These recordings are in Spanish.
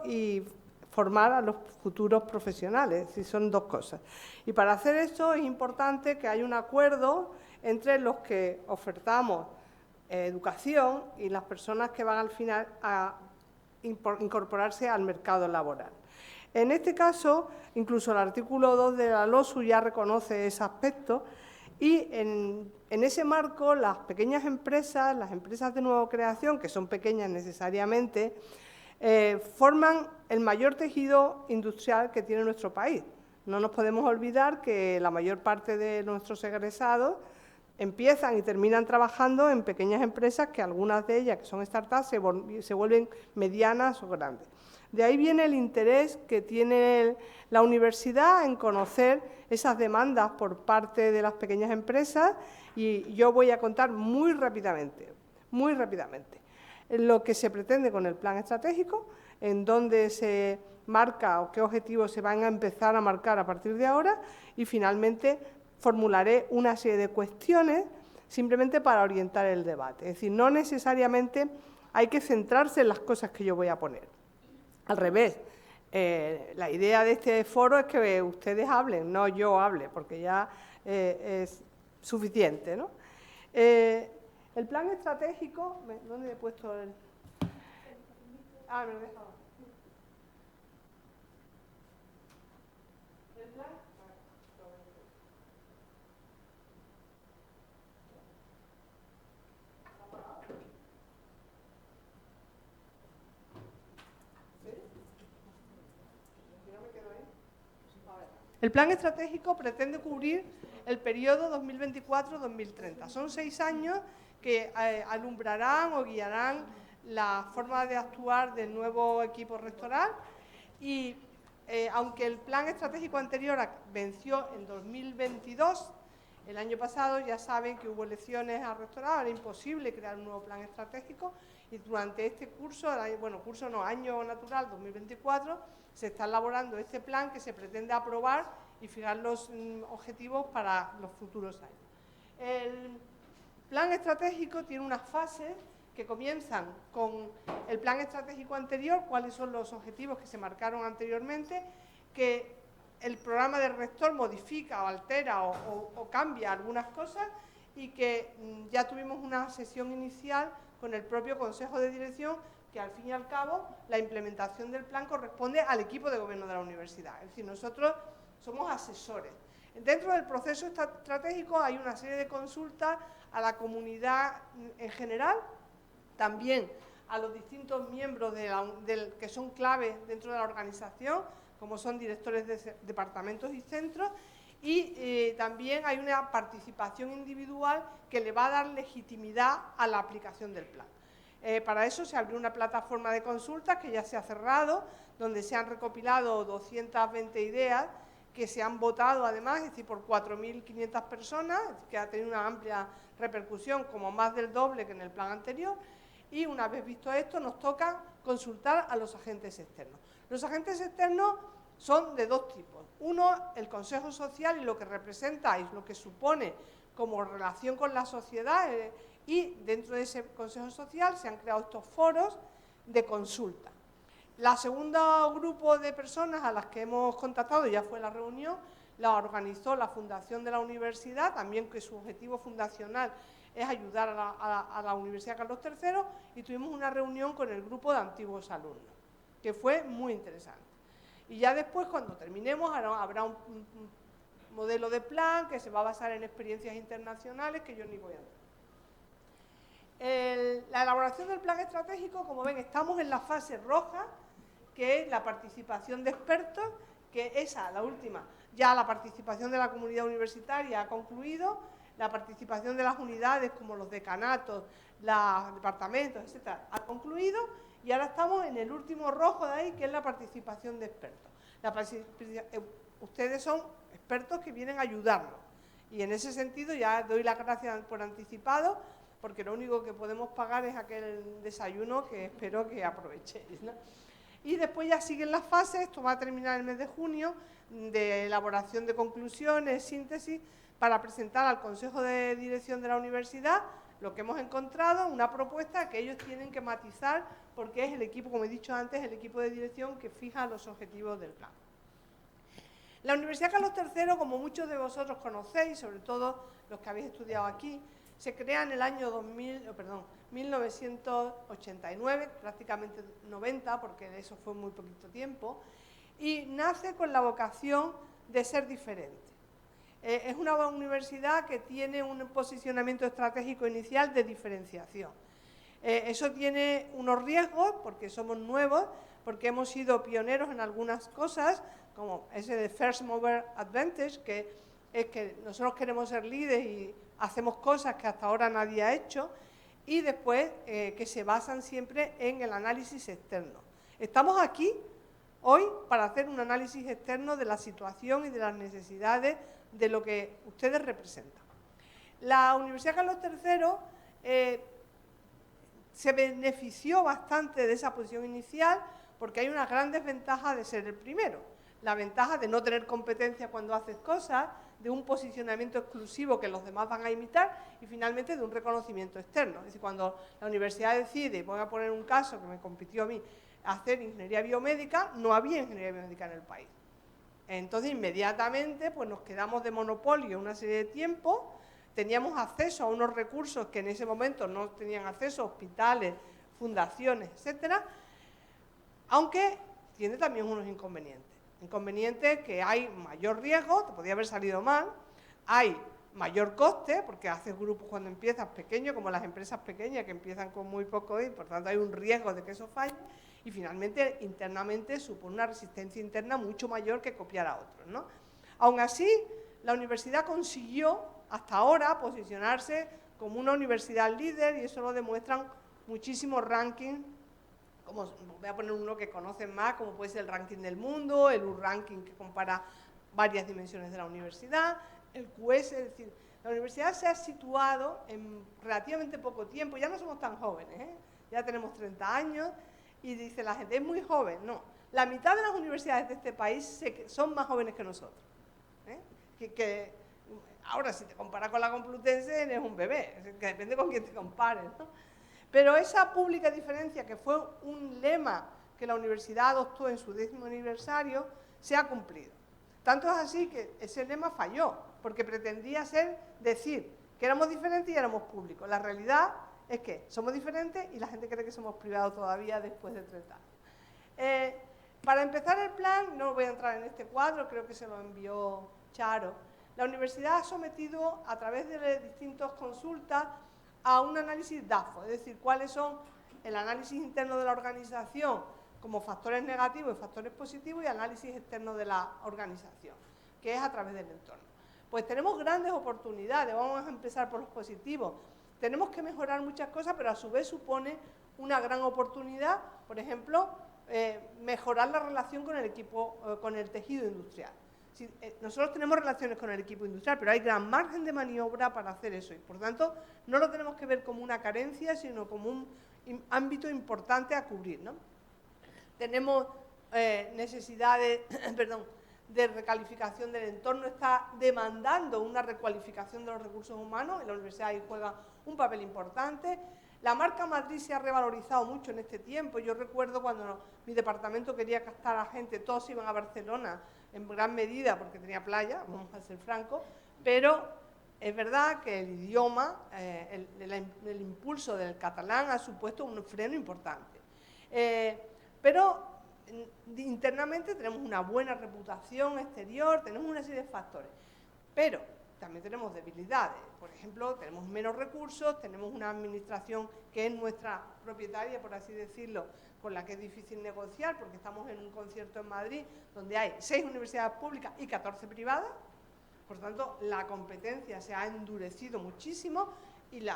y formar a los futuros profesionales, si son dos cosas. Y para hacer esto es importante que haya un acuerdo entre los que ofertamos educación y las personas que van al final a incorporarse al mercado laboral. En este caso, incluso el artículo 2 de la LOSU ya reconoce ese aspecto y en ese marco las pequeñas empresas, las empresas de nueva creación, que son pequeñas necesariamente, forman el mayor tejido industrial que tiene nuestro país. No nos podemos olvidar que la mayor parte de nuestros egresados empiezan y terminan trabajando en pequeñas empresas que algunas de ellas, que son startups, se vuelven medianas o grandes. De ahí viene el interés que tiene la universidad en conocer esas demandas por parte de las pequeñas empresas y yo voy a contar muy rápidamente, lo que se pretende con el plan estratégico, en dónde se marca o qué objetivos se van a empezar a marcar a partir de ahora y finalmente formularé una serie de cuestiones simplemente para orientar el debate. Es decir, no necesariamente hay que centrarse en las cosas que yo voy a poner. Al revés, la idea de este foro es que ustedes hablen, no yo hable, porque ya es suficiente, ¿no? El plan estratégico, ¿dónde he puesto el...? Ah, me lo he dejado. El plan... El plan estratégico pretende cubrir el periodo 2024-2030. Son 6 años que alumbrarán o guiarán la forma de actuar del nuevo equipo rectoral y aunque el plan estratégico anterior venció en 2022, el año pasado ya saben que hubo elecciones al rectorado, era imposible crear un nuevo plan estratégico y durante este curso, año natural 2024, se está elaborando este plan que se pretende aprobar y fijar los objetivos para los futuros años. El plan estratégico tiene unas fases que comienzan con el plan estratégico anterior, cuáles son los objetivos que se marcaron anteriormente, que el programa del rector modifica o altera o cambia algunas cosas y que ya tuvimos una sesión inicial con el propio Consejo de Dirección que al fin y al cabo la implementación del plan corresponde al equipo de gobierno de la universidad. Es decir, nosotros somos asesores. Dentro del proceso estratégico hay una serie de consultas a la comunidad en general, también a los distintos miembros que son claves dentro de la organización, como son directores de departamentos y centros, y también hay una participación individual que le va a dar legitimidad a la aplicación del plan. Para eso se abrió una plataforma de consultas que ya se ha cerrado, donde se han recopilado 220 ideas que se han votado además, es decir, por 4.500 personas, que ha tenido una amplia repercusión, como más del doble que en el plan anterior, y una vez visto esto nos toca consultar a los agentes externos. Los agentes externos son de dos tipos. Uno, el Consejo Social y lo que representa y lo que supone como relación con la sociedad y dentro de ese Consejo Social se han creado estos foros de consulta. La segunda grupo de personas a las que hemos contactado, ya fue la reunión, la organizó la Fundación de la Universidad, también que su objetivo fundacional es ayudar a la Universidad Carlos III, y tuvimos una reunión con el grupo de antiguos alumnos, que fue muy interesante. Y ya después, cuando terminemos, habrá un modelo de plan que se va a basar en experiencias internacionales que yo ni voy a dar. La elaboración del plan estratégico, como ven, estamos en la fase roja, que es la participación de expertos, que esa, la última, ya la participación de la comunidad universitaria ha concluido, la participación de las unidades como los decanatos, los departamentos, etcétera, ha concluido, y ahora estamos en el último rojo de ahí, que es la participación de expertos. Ustedes son expertos que vienen a ayudarnos, y en ese sentido ya doy las gracias por anticipado, porque lo único que podemos pagar es aquel desayuno que espero que aprovechéis, ¿no? Y después ya siguen las fases, esto va a terminar el mes de junio, de elaboración de conclusiones, síntesis, para presentar al Consejo de Dirección de la Universidad lo que hemos encontrado, una propuesta que ellos tienen que matizar porque es el equipo, como he dicho antes, el equipo de dirección que fija los objetivos del plan. La Universidad Carlos III, como muchos de vosotros conocéis, sobre todo los que habéis estudiado aquí, se crea en el año 1989, prácticamente 90, porque eso fue muy poquito tiempo, y nace con la vocación de ser diferente. Es una universidad que tiene un posicionamiento estratégico inicial de diferenciación. Eso tiene unos riesgos, porque somos nuevos, porque hemos sido pioneros en algunas cosas, como ese de First Mover Advantage, que es que nosotros queremos ser líderes y hacemos cosas que hasta ahora nadie ha hecho, y después que se basan siempre en el análisis externo. Estamos aquí hoy para hacer un análisis externo de la situación y de las necesidades de lo que ustedes representan. La Universidad Carlos III se benefició bastante de esa posición inicial porque hay unas grandes ventajas de ser el primero. La ventaja de no tener competencia cuando haces cosas, de un posicionamiento exclusivo que los demás van a imitar y finalmente de un reconocimiento externo. Es decir, cuando la universidad decide, voy a poner un caso que me compitió a mí, hacer ingeniería biomédica, no había ingeniería biomédica en el país. Entonces, inmediatamente, pues nos quedamos de monopolio una serie de tiempo, teníamos acceso a unos recursos que en ese momento no tenían acceso, hospitales, fundaciones, etcétera, aunque tiene también unos inconvenientes. Inconvenientes que hay mayor riesgo, te podría haber salido mal, hay mayor coste, porque haces grupos cuando empiezas pequeños, como las empresas pequeñas que empiezan con muy poco y por tanto hay un riesgo de que eso falle, y finalmente internamente supone una resistencia interna mucho mayor que copiar a otros, ¿no? Aún así, la universidad consiguió hasta ahora posicionarse como una universidad líder y eso lo demuestran muchísimos rankings, como voy a poner uno que conocen más, como puede ser el ranking del mundo, el U-Ranking que compara varias dimensiones de la universidad, el QS, es decir, la universidad se ha situado en relativamente poco tiempo, ya no somos tan jóvenes, ya tenemos 30 años, y dice la gente, es muy joven. No, la mitad de las universidades de este país son más jóvenes que nosotros. Ahora, si te comparas con la Complutense, eres un bebé, que depende con quién te compares, ¿no? Pero esa pública diferencia, que fue un lema que la universidad adoptó en su 10º aniversario, se ha cumplido. Tanto es así que ese lema falló, porque pretendía decir que éramos diferentes y éramos públicos. La realidad es que somos diferentes y la gente cree que somos privados todavía después de 30 años. Para empezar el plan, no voy a entrar en este cuadro, creo que se lo envió Charo. La universidad ha sometido a través de distintas consultas a un análisis DAFO, es decir, cuáles son el análisis interno de la organización como factores negativos y factores positivos y análisis externo de la organización, que es a través del entorno. Pues tenemos grandes oportunidades, vamos a empezar por los positivos. Tenemos que mejorar muchas cosas, pero a su vez supone una gran oportunidad, por ejemplo, mejorar la relación con el equipo, con el tejido industrial. Nosotros tenemos relaciones con el equipo industrial, pero hay gran margen de maniobra para hacer eso y, por tanto, no lo tenemos que ver como una carencia, sino como un ámbito importante a cubrir, ¿no? Tenemos necesidades de recalificación del entorno, está demandando una recualificación de los recursos humanos, y la universidad ahí juega un papel importante. La marca Madrid se ha revalorizado mucho en este tiempo. Yo recuerdo cuando mi departamento quería captar a gente, todos iban a Barcelona en gran medida porque tenía playa, vamos a ser francos, pero es verdad que el idioma, el impulso del catalán ha supuesto un freno importante. Pero internamente tenemos una buena reputación exterior, tenemos una serie de factores, pero también tenemos debilidades. Por ejemplo, tenemos menos recursos, tenemos una administración que es nuestra propietaria, por así decirlo, con la que es difícil negociar, porque estamos en un concierto en Madrid donde hay 6 universidades públicas y 14 privadas. Por tanto, la competencia se ha endurecido muchísimo y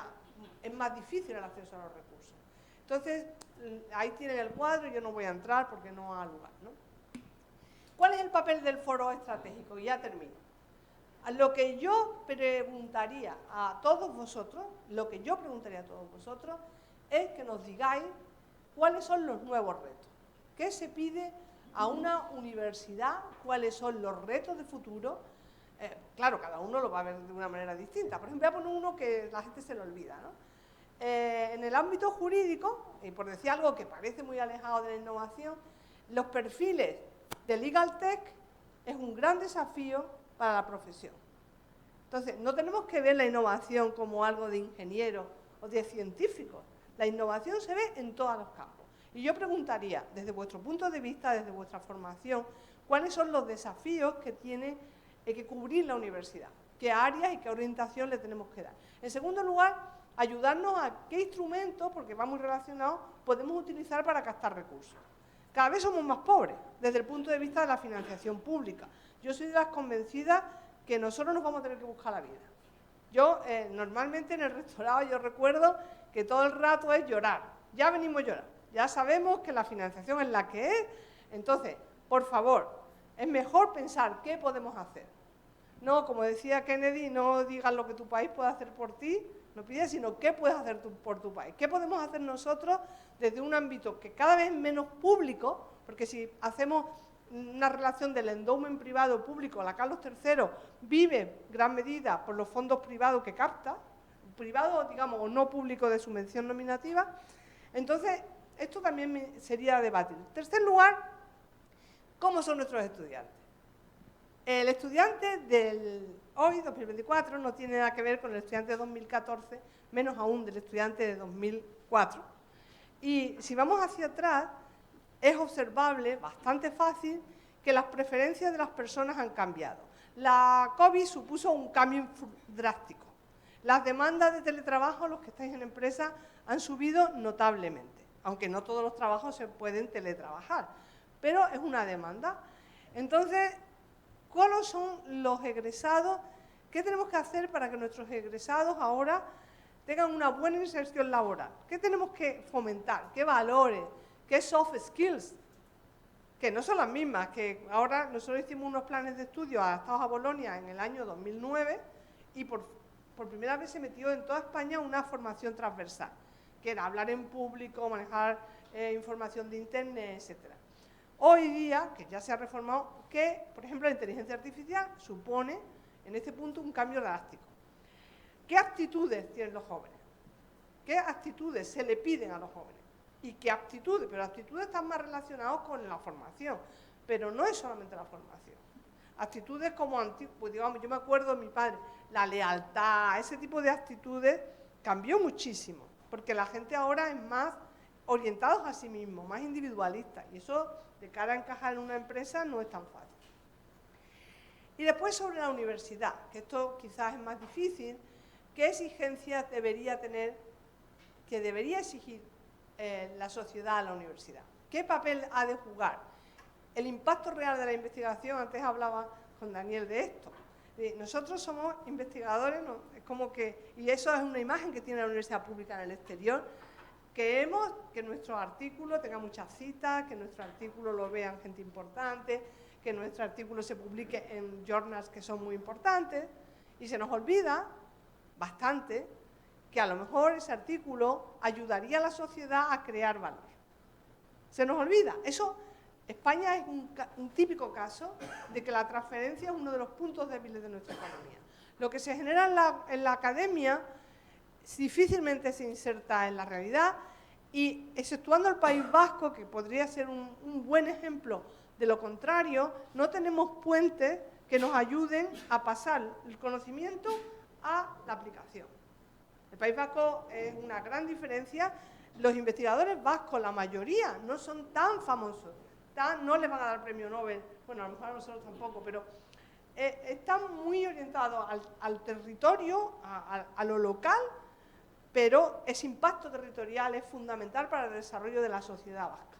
es más difícil el acceso a los recursos. Entonces, ahí tienen el cuadro, yo no voy a entrar porque no ha lugar, ¿no? ¿Cuál es el papel del foro estratégico? Y ya termino. Lo que yo preguntaría a todos vosotros, es que nos digáis cuáles son los nuevos retos. ¿Qué se pide a una universidad? ¿Cuáles son los retos de futuro? Claro, cada uno lo va a ver de una manera distinta. Por ejemplo, voy a poner uno que la gente se le olvida, ¿no? En el ámbito jurídico, y por decir algo que parece muy alejado de la innovación, los perfiles de Legal Tech es un gran desafío para la profesión. Entonces, no tenemos que ver la innovación como algo de ingenieros o de científicos. La innovación se ve en todos los campos. Y yo preguntaría, desde vuestro punto de vista, desde vuestra formación, ¿cuáles son los desafíos que tiene que cubrir la universidad? ¿Qué áreas y qué orientación le tenemos que dar? En segundo lugar, ayudarnos a qué instrumentos, porque va muy relacionado, podemos utilizar para captar recursos. Cada vez somos más pobres desde el punto de vista de la financiación pública. Yo soy de las convencidas que nosotros nos vamos a tener que buscar la vida. Yo, normalmente en el rectorado, yo recuerdo que todo el rato es llorar. Ya venimos llorando. Ya sabemos que la financiación es la que es. Entonces, por favor, es mejor pensar qué podemos hacer. No, como decía Kennedy, no digas lo que tu país puede hacer por ti, no pides, sino qué puedes hacer tú por tu país. ¿Qué podemos hacer nosotros desde un ámbito que cada vez es menos público? Porque si hacemos una relación del endowment privado-público, la Carlos III vive en gran medida por los fondos privados que capta, privado, digamos, o no público de subvención nominativa. Entonces, esto también sería debatir. En tercer lugar, ¿cómo son nuestros estudiantes? El estudiante del hoy, 2024, no tiene nada que ver con el estudiante de 2014, menos aún del estudiante de 2004. Y si vamos hacia atrás, es observable, bastante fácil, que las preferencias de las personas han cambiado. La COVID supuso un cambio drástico. Las demandas de teletrabajo, los que estáis en empresa, han subido notablemente, aunque no todos los trabajos se pueden teletrabajar, pero es una demanda. Entonces, ¿cuáles son los egresados? ¿Qué tenemos que hacer para que nuestros egresados ahora tengan una buena inserción laboral? ¿Qué tenemos que fomentar? ¿Qué valores? ¿Qué soft skills? Que no son las mismas, que ahora nosotros hicimos unos planes de estudio adaptados a Bolonia en el año 2009 y por primera vez se metió en toda España una formación transversal, que era hablar en público, manejar información de internet, etc. Hoy día, que ya se ha reformado, que, por ejemplo, la inteligencia artificial supone, en este punto, un cambio drástico. ¿Qué actitudes tienen los jóvenes? ¿Qué actitudes se le piden a los jóvenes? ¿Y qué aptitudes? Pero actitudes están más relacionadas con la formación, pero no es solamente la formación. Actitudes como, pues digamos, yo me acuerdo de mi padre, la lealtad, ese tipo de actitudes cambió muchísimo, porque la gente ahora es más orientados a sí mismos, más individualistas, y eso de cara a encajar en una empresa no es tan fácil. Y después sobre la universidad, que esto quizás es más difícil, ¿qué exigencias debería tener, que debería exigir la sociedad a la universidad? ¿Qué papel ha de jugar? El impacto real de la investigación, antes hablaba con Daniel de esto. Nosotros somos investigadores, ¿no? Es como que, y eso es una imagen que tiene la universidad pública en el exterior. Queremos que nuestro artículo tenga muchas citas, que nuestro artículo lo vean gente importante, que nuestro artículo se publique en journals que son muy importantes, y se nos olvida bastante que a lo mejor ese artículo ayudaría a la sociedad a crear valor. Se nos olvida. Eso, España es un típico caso de que la transferencia es uno de los puntos débiles de nuestra economía. Lo que se genera en la academia difícilmente se inserta en la realidad y, exceptuando el País Vasco, que podría ser un buen ejemplo de lo contrario, no tenemos puentes que nos ayuden a pasar el conocimiento a la aplicación. El País Vasco es una gran diferencia. Los investigadores vascos, la mayoría, no son tan famosos, no les van a dar premio Nobel, bueno, a lo mejor a nosotros tampoco, pero están muy orientados al territorio, a lo local, pero ese impacto territorial es fundamental para el desarrollo de la sociedad vasca.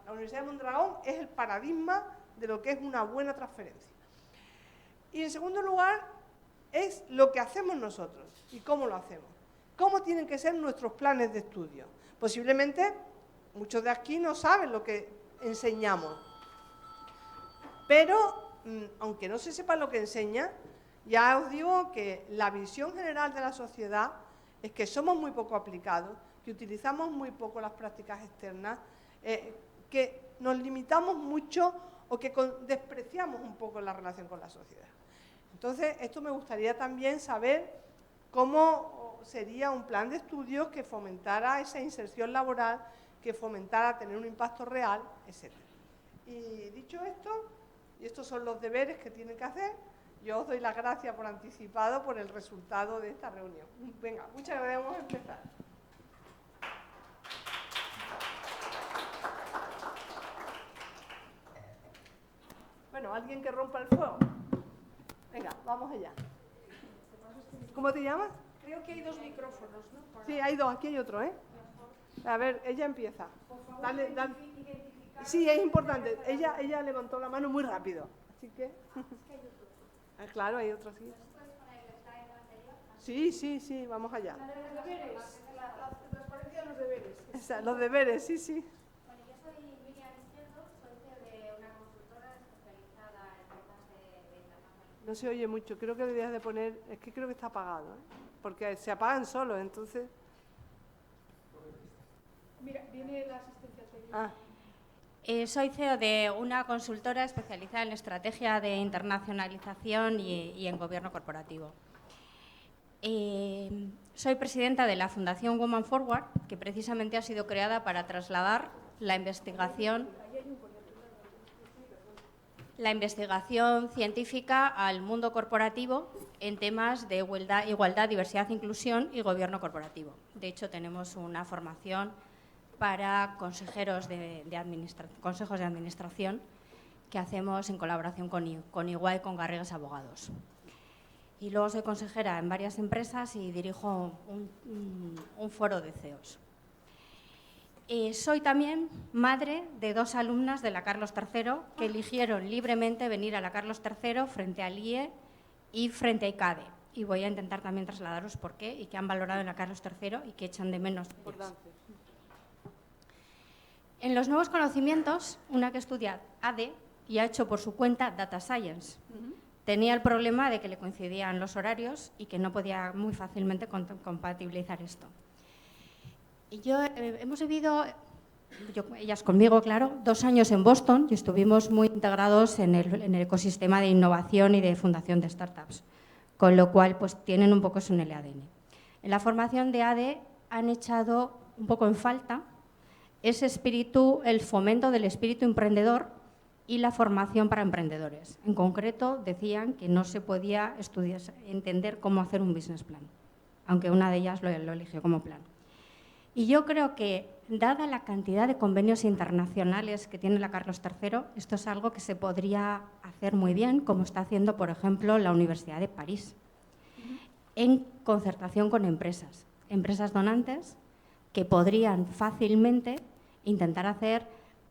La Universidad de Mondragón es el paradigma de lo que es una buena transferencia. Y en segundo lugar, es lo que hacemos nosotros y cómo lo hacemos. ¿Cómo tienen que ser nuestros planes de estudio? Posiblemente muchos de aquí no saben lo que enseñamos, pero aunque no se sepa lo que enseña, ya os digo que la visión general de la sociedad es que somos muy poco aplicados, que utilizamos muy poco las prácticas externas, que nos limitamos mucho o que despreciamos un poco la relación con la sociedad. Entonces, esto me gustaría también saber cómo sería un plan de estudios que fomentara esa inserción laboral, que fomentara tener un impacto real, etc. Y dicho esto, y estos son los deberes que tienen que hacer, yo os doy las gracias por anticipado por el resultado de esta reunión. Venga, muchas gracias, vamos a empezar. Bueno, ¿alguien que rompa el fuego? Venga, vamos allá. ¿Cómo te llamas? Creo que hay 2 micrófonos, ¿no? Sí, hay 2, aquí hay otro, ¿eh? A ver, ella empieza. Por favor, Dale. identificar. Sí, es importante. Ella levantó la mano muy rápido. Así que... Ah, claro, hay otro, sí. Sí, vamos allá. La de los deberes, la transparencia de los deberes. Los deberes, sí. Bueno, yo soy Miriam Izquierdo, soy CEO de una consultora especializada en temas de internacionalización. No se oye mucho, creo que deberías de poner... Es que creo que está apagado, ¿eh? Porque se apagan solos, entonces... Mira, viene la asistencia técnica. Soy CEO de una consultora especializada en estrategia de internacionalización y en gobierno corporativo. Soy presidenta de la Fundación Women Forward, que precisamente ha sido creada para trasladar la investigación científica al mundo corporativo en temas de igualdad, diversidad, inclusión y gobierno corporativo. De hecho, tenemos una formación para consejeros consejos de administración que hacemos en colaboración con EY y con Garrigues Abogados. Y luego soy consejera en varias empresas y dirijo un foro de CEOs. Soy también madre de 2 alumnas de la Carlos III que eligieron libremente venir a la Carlos III frente al IE y frente a ICADE. Y voy a intentar también trasladaros por qué y qué han valorado en la Carlos III y qué echan de menos. En los nuevos conocimientos, una que estudia ADE y ha hecho por su cuenta Data Science. Tenía el problema de que le coincidían los horarios y que no podía muy fácilmente compatibilizar esto. Y hemos vivido, ellas conmigo, claro, 2 años en Boston y estuvimos muy integrados en el ecosistema de innovación y de fundación de startups, con lo cual pues tienen un poco eso en el ADN. En la formación de ADE han echado un poco en falta ese espíritu, el fomento del espíritu emprendedor y la formación para emprendedores. En concreto, decían que no se podía entender cómo hacer un business plan, aunque una de ellas lo eligió como plan. Y yo creo que, dada la cantidad de convenios internacionales que tiene la Carlos III, esto es algo que se podría hacer muy bien, como está haciendo, por ejemplo, la Universidad de París, en concertación con empresas donantes, que podrían fácilmente intentar hacer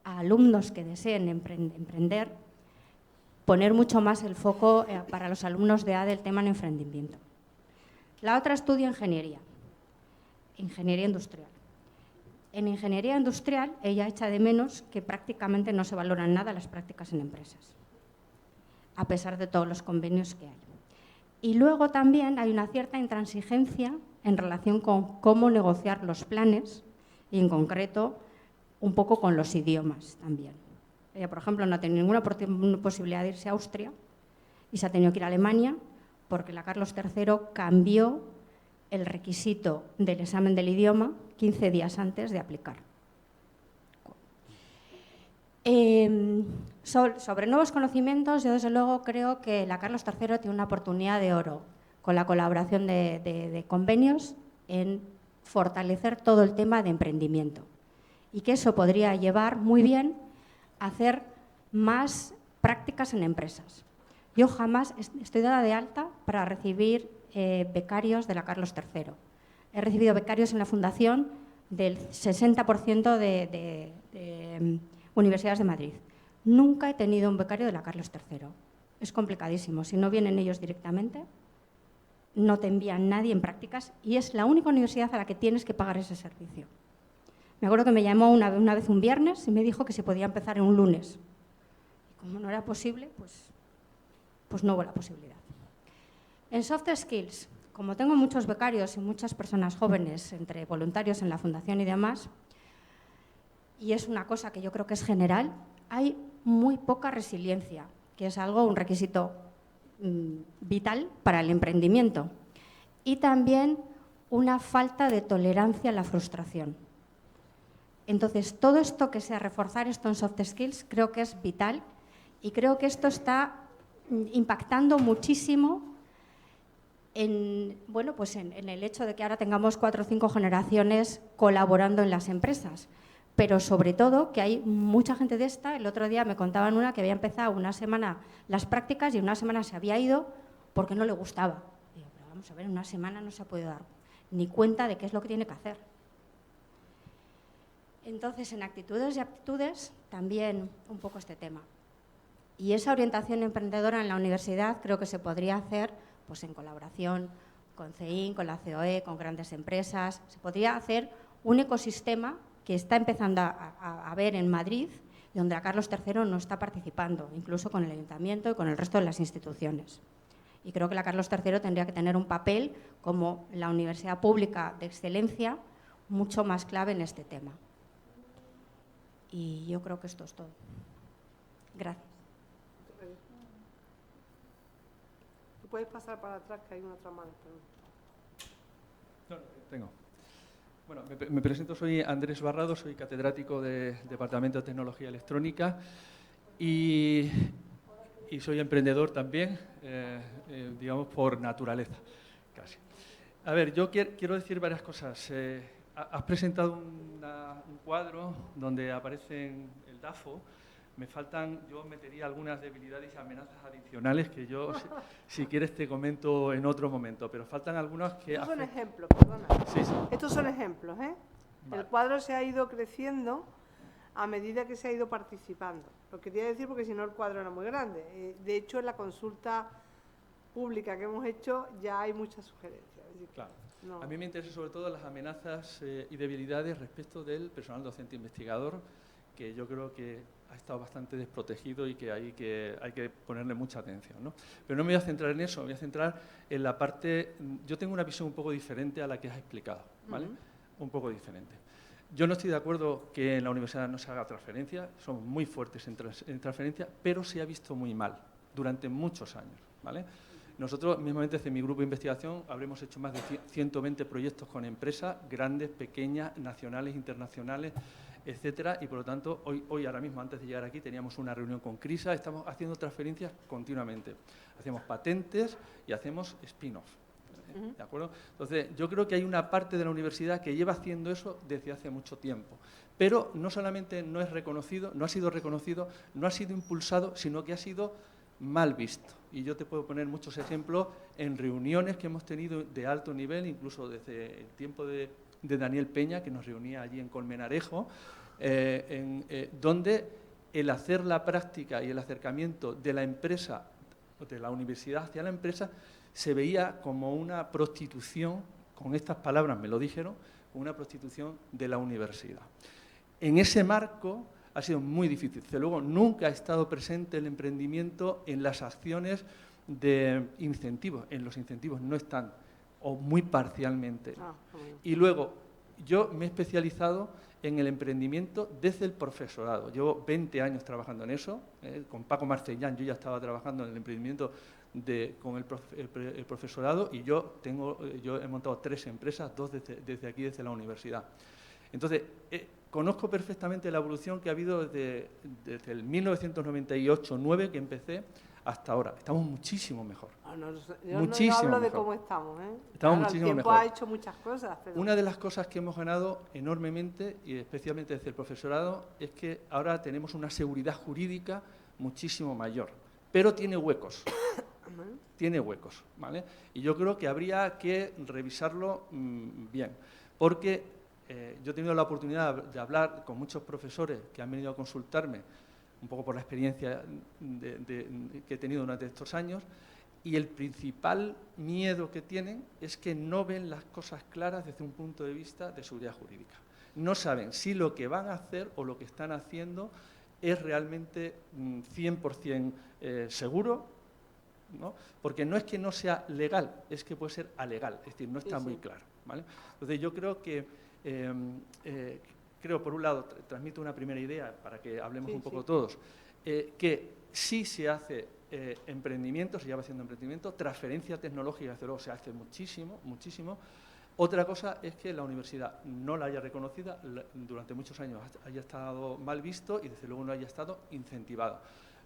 a alumnos que deseen emprender, poner mucho más el foco para los alumnos de ADE el tema en emprendimiento. La otra estudia ingeniería industrial. En ingeniería industrial, ella echa de menos que prácticamente no se valoran nada las prácticas en empresas, a pesar de todos los convenios que hay. Y luego también hay una cierta intransigencia en relación con cómo negociar los planes y, en concreto, un poco con los idiomas también. Ella, por ejemplo, no ha tenido ninguna posibilidad de irse a Austria y se ha tenido que ir a Alemania porque la Carlos III cambió el requisito del examen del idioma 15 días antes de aplicar. Sobre nuevos conocimientos, yo desde luego creo que la Carlos III tiene una oportunidad de oro con la colaboración de convenios en fortalecer todo el tema de emprendimiento y que eso podría llevar muy bien a hacer más prácticas en empresas. Yo jamás estoy dada de alta para recibir becarios de la Carlos III. He recibido becarios en la fundación del 60% de universidades de Madrid. Nunca he tenido un becario de la Carlos III. Es complicadísimo. Si no vienen ellos directamente, no te envían nadie en prácticas y es la única universidad a la que tienes que pagar ese servicio. Me acuerdo que me llamó una vez un viernes y me dijo que se podía empezar en un lunes. Y como no era posible, pues no hubo la posibilidad. En soft skills, como tengo muchos becarios y muchas personas jóvenes, entre voluntarios en la fundación y demás, y es una cosa que yo creo que es general, hay muy poca resiliencia, que es un requisito vital para el emprendimiento. Y también una falta de tolerancia a la frustración. Entonces, todo esto que sea reforzar esto en soft skills creo que es vital y creo que esto está impactando muchísimo en el hecho de que ahora tengamos 4 o 5 generaciones colaborando en las empresas. Pero sobre todo que hay mucha gente de esta. El otro día me contaban una que había empezado una semana las prácticas y una semana se había ido porque no le gustaba. Digo, pero vamos a ver, en una semana no se ha podido dar ni cuenta de qué es lo que tiene que hacer. Entonces, en actitudes y aptitudes también un poco este tema. Y esa orientación emprendedora en la universidad creo que se podría hacer pues, en colaboración con CEIN, con la COE, con grandes empresas. Se podría hacer un ecosistema que está empezando a ver en Madrid, donde la Carlos III no está participando, incluso con el Ayuntamiento y con el resto de las instituciones. Y creo que la Carlos III tendría que tener un papel como la universidad pública de excelencia mucho más clave en este tema. Y yo creo que esto es todo. Gracias. Tú puedes pasar para atrás, que hay una otra mano. No, tengo. Bueno, me presento, soy Andrés Barrado, soy catedrático del Departamento de Tecnología Electrónica y soy emprendedor también, digamos, por naturaleza, casi. A ver, yo quiero decir varias cosas. Has presentado un cuadro donde aparecen el DAFO. Me faltan, yo metería algunas debilidades y amenazas adicionales que yo, si quieres, te comento en otro momento, pero faltan algunas que... Estos son ejemplos, perdona. Sí, sí. Estos son ejemplos, ¿eh? Vale. El cuadro se ha ido creciendo a medida que se ha ido participando. Lo quería decir porque si no el cuadro era muy grande. De hecho, en la consulta pública que hemos hecho ya hay muchas sugerencias. Claro. No. A mí me interesan sobre todo las amenazas y debilidades respecto del personal docente investigador, que yo creo que ha estado bastante desprotegido y que hay que ponerle mucha atención, ¿no? Pero no me voy a centrar en eso, me voy a centrar en la parte... Yo tengo una visión un poco diferente a la que has explicado, ¿vale? Un poco diferente. Yo no estoy de acuerdo que en la universidad no se haga transferencia, somos muy fuertes en transferencia, pero se ha visto muy mal durante muchos años, ¿vale? Nosotros, mismamente desde mi grupo de investigación, habremos hecho más de 120 proyectos con empresas grandes, pequeñas, nacionales, internacionales, etcétera, y por lo tanto, hoy ahora mismo, antes de llegar aquí, teníamos una reunión con CRISA, estamos haciendo transferencias continuamente. Hacemos patentes y hacemos spin-off, ¿de acuerdo? Entonces, yo creo que hay una parte de la universidad que lleva haciendo eso desde hace mucho tiempo, pero no solamente no es reconocido, no ha sido reconocido, no ha sido impulsado, sino que ha sido mal visto. Y yo te puedo poner muchos ejemplos en reuniones que hemos tenido de alto nivel, incluso desde el tiempo de Daniel Peña, que nos reunía allí en Colmenarejo, donde el hacer la práctica y el acercamiento de la empresa, de la universidad hacia la empresa, se veía como una prostitución, con estas palabras me lo dijeron, una prostitución de la universidad. En ese marco ha sido muy difícil. Desde luego, nunca ha estado presente el emprendimiento en las acciones de incentivos. En los incentivos no están, o muy parcialmente. Y luego, yo me he especializado en el emprendimiento desde el profesorado. Llevo 20 años trabajando en eso. Con Paco Marcellán yo ya estaba trabajando en el emprendimiento con el profesorado y yo he montado 3 empresas, 2 desde aquí, desde la universidad. Entonces, conozco perfectamente la evolución que ha habido desde el 1998-9 que empecé hasta ahora. Estamos muchísimo mejor. Yo no hablo de cómo estamos, ¿eh? Estamos muchísimo mejor. El tiempo ha hecho muchas cosas. Pero... Una de las cosas que hemos ganado enormemente, y especialmente desde el profesorado, es que ahora tenemos una seguridad jurídica muchísimo mayor, pero tiene huecos. Tiene huecos, ¿vale? Y yo creo que habría que revisarlo bien, porque yo he tenido la oportunidad de hablar con muchos profesores que han venido a consultarme, un poco por la experiencia que he tenido durante estos años, y el principal miedo que tienen es que no ven las cosas claras desde un punto de vista de seguridad jurídica. No saben si lo que van a hacer o lo que están haciendo es realmente 100% seguro, ¿no? Porque no es que no sea legal, es que puede ser alegal, es decir, no está muy claro, ¿vale? Entonces yo creo que, por un lado, transmito una primera idea para que hablemos un poco todos, que sí se hace emprendimiento, se lleva haciendo emprendimiento, transferencia tecnológica, desde luego se hace muchísimo, muchísimo, Otra cosa es que la universidad no la haya reconocida, durante muchos años haya estado mal visto y desde luego no haya estado incentivado.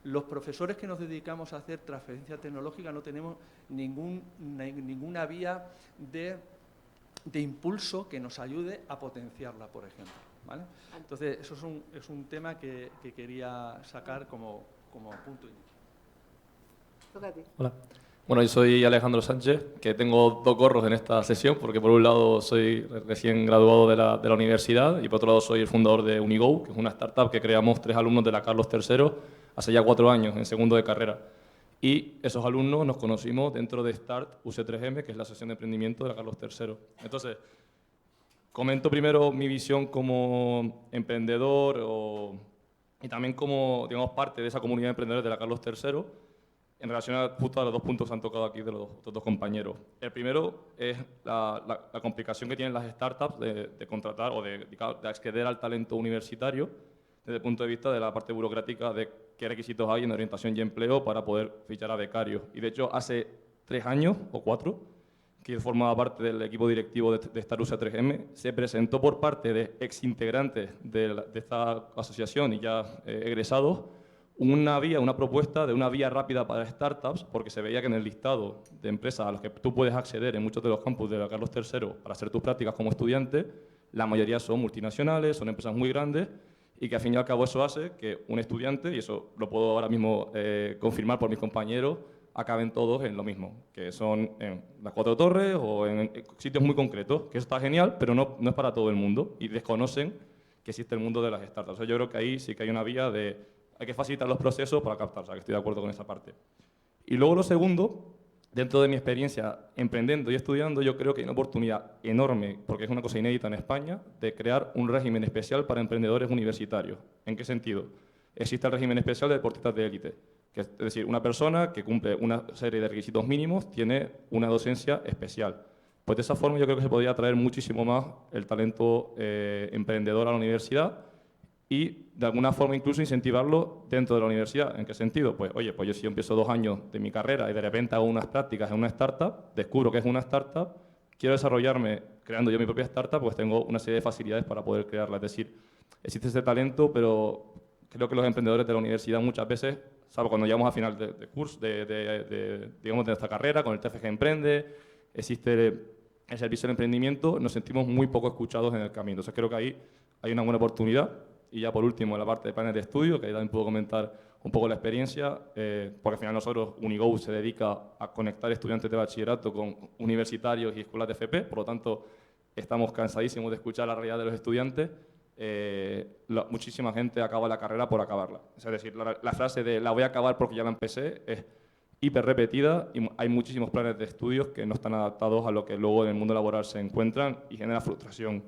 Los profesores que nos dedicamos a hacer transferencia tecnológica no tenemos ninguna vía de impulso que nos ayude a potenciarla, por ejemplo, ¿vale? Entonces, eso es un tema que quería sacar como punto de inicio. Toca a ti. Hola. Bueno, yo soy Alejandro Sánchez, que tengo dos gorros en esta sesión, porque por un lado soy recién graduado de la universidad y por otro lado soy el fundador de Unigo, que es una startup que creamos 3 alumnos de la Carlos III hace ya 4 años, en segundo de carrera. Y esos alumnos nos conocimos dentro de Start UC3M, que es la sesión de emprendimiento de la Carlos III. Entonces, comento primero mi visión como emprendedor y también como, digamos, parte de esa comunidad de emprendedores de la Carlos III, en relación justo a los 2 puntos que se han tocado aquí de los otros 2 compañeros. El primero es la complicación que tienen las startups de contratar o de acceder al talento universitario desde el punto de vista de la parte burocrática de qué requisitos hay en orientación y empleo para poder fichar a becarios. Y de hecho, hace 3 años o 4, que formaba parte del equipo directivo de Start UC3M, se presentó por parte de exintegrantes de esta asociación y ya egresados, una propuesta de una vía rápida para startups, porque se veía que en el listado de empresas a las que tú puedes acceder en muchos de los campus de la Carlos III para hacer tus prácticas como estudiante, la mayoría son multinacionales, son empresas muy grandes, y que al fin y al cabo eso hace que un estudiante, y eso lo puedo ahora mismo confirmar por mis compañeros, acaben todos en lo mismo, que son en las 4 Torres o en sitios muy concretos, que eso está genial, pero no es para todo el mundo, y desconocen que existe el mundo de las startups. O sea, yo creo que ahí sí que hay una vía hay que facilitar los procesos para captar, o sea, que estoy de acuerdo con esa parte. Y luego lo segundo, dentro de mi experiencia emprendendo y estudiando, yo creo que hay una oportunidad enorme, porque es una cosa inédita en España, de crear un régimen especial para emprendedores universitarios. ¿En qué sentido? Existe el régimen especial de deportistas de élite, que es decir, una persona que cumple una serie de requisitos mínimos tiene una docencia especial. Pues de esa forma yo creo que se podría atraer muchísimo más el talento emprendedor a la universidad y de alguna forma incluso incentivarlo dentro de la universidad. ¿En qué sentido? Pues oye, pues yo si yo empiezo 2 años de mi carrera y de repente hago unas prácticas en una startup, descubro que es una startup, quiero desarrollarme creando yo mi propia startup, pues tengo una serie de facilidades para poder crearla. Es decir, existe ese talento, pero creo que los emprendedores de la universidad muchas veces, salvo cuando llegamos a final de curso, digamos, de nuestra carrera, con el TFG Emprende, existe el servicio de emprendimiento, nos sentimos muy poco escuchados en el camino. Entonces creo que ahí hay una buena oportunidad. Y ya por último, en la parte de planes de estudio, que ahí también puedo comentar un poco la experiencia, porque al final nosotros, Unigo, se dedica a conectar estudiantes de bachillerato con universitarios y escuelas de FP, por lo tanto, estamos cansadísimos de escuchar la realidad de los estudiantes. Muchísima gente acaba la carrera por acabarla. Es decir, la frase de la voy a acabar porque ya la empecé es hiper repetida y hay muchísimos planes de estudios que no están adaptados a lo que luego en el mundo laboral se encuentran y genera frustración.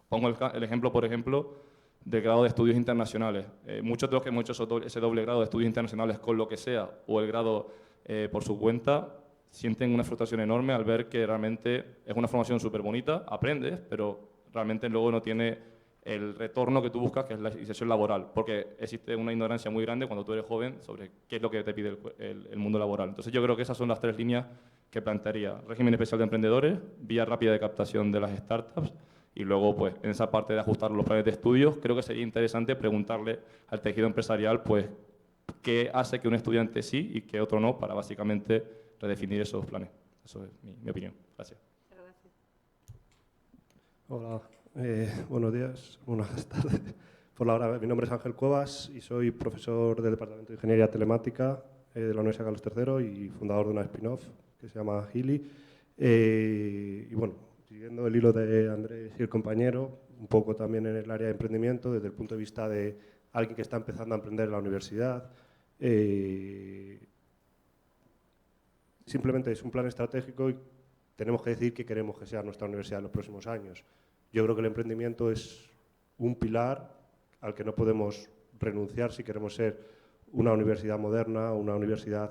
Pongo el ejemplo, por ejemplo, del grado de estudios internacionales. Muchos de los que hemos hecho ese doble grado de estudios internacionales con lo que sea o el grado por su cuenta sienten una frustración enorme al ver que realmente es una formación súper bonita, aprendes, pero realmente luego no tiene el retorno que tú buscas, que es la inserción laboral, porque existe una ignorancia muy grande cuando tú eres joven sobre qué es lo que te pide el mundo laboral. Entonces yo creo que esas son las 3 líneas que plantearía. Régimen especial de emprendedores, vía rápida de captación de las startups, y luego, pues, en esa parte de ajustar los planes de estudios, creo que sería interesante preguntarle al tejido empresarial, pues, qué hace que un estudiante sí y que otro no, para básicamente redefinir esos planes. Eso es mi opinión. Gracias. Hola, buenos días, buenas tardes. Por la hora, mi nombre es Ángel Cuevas y soy profesor del Departamento de Ingeniería Telemática de la Universidad Carlos III y fundador de una spin-off que se llama Gili. Y bueno, siguiendo el hilo de Andrés y el compañero, un poco también en el área de emprendimiento, desde el punto de vista de alguien que está empezando a emprender en la universidad. Simplemente es un plan estratégico y tenemos que decidir qué queremos que sea nuestra universidad en los próximos años. Yo creo que el emprendimiento es un pilar al que no podemos renunciar si queremos ser una universidad moderna, una universidad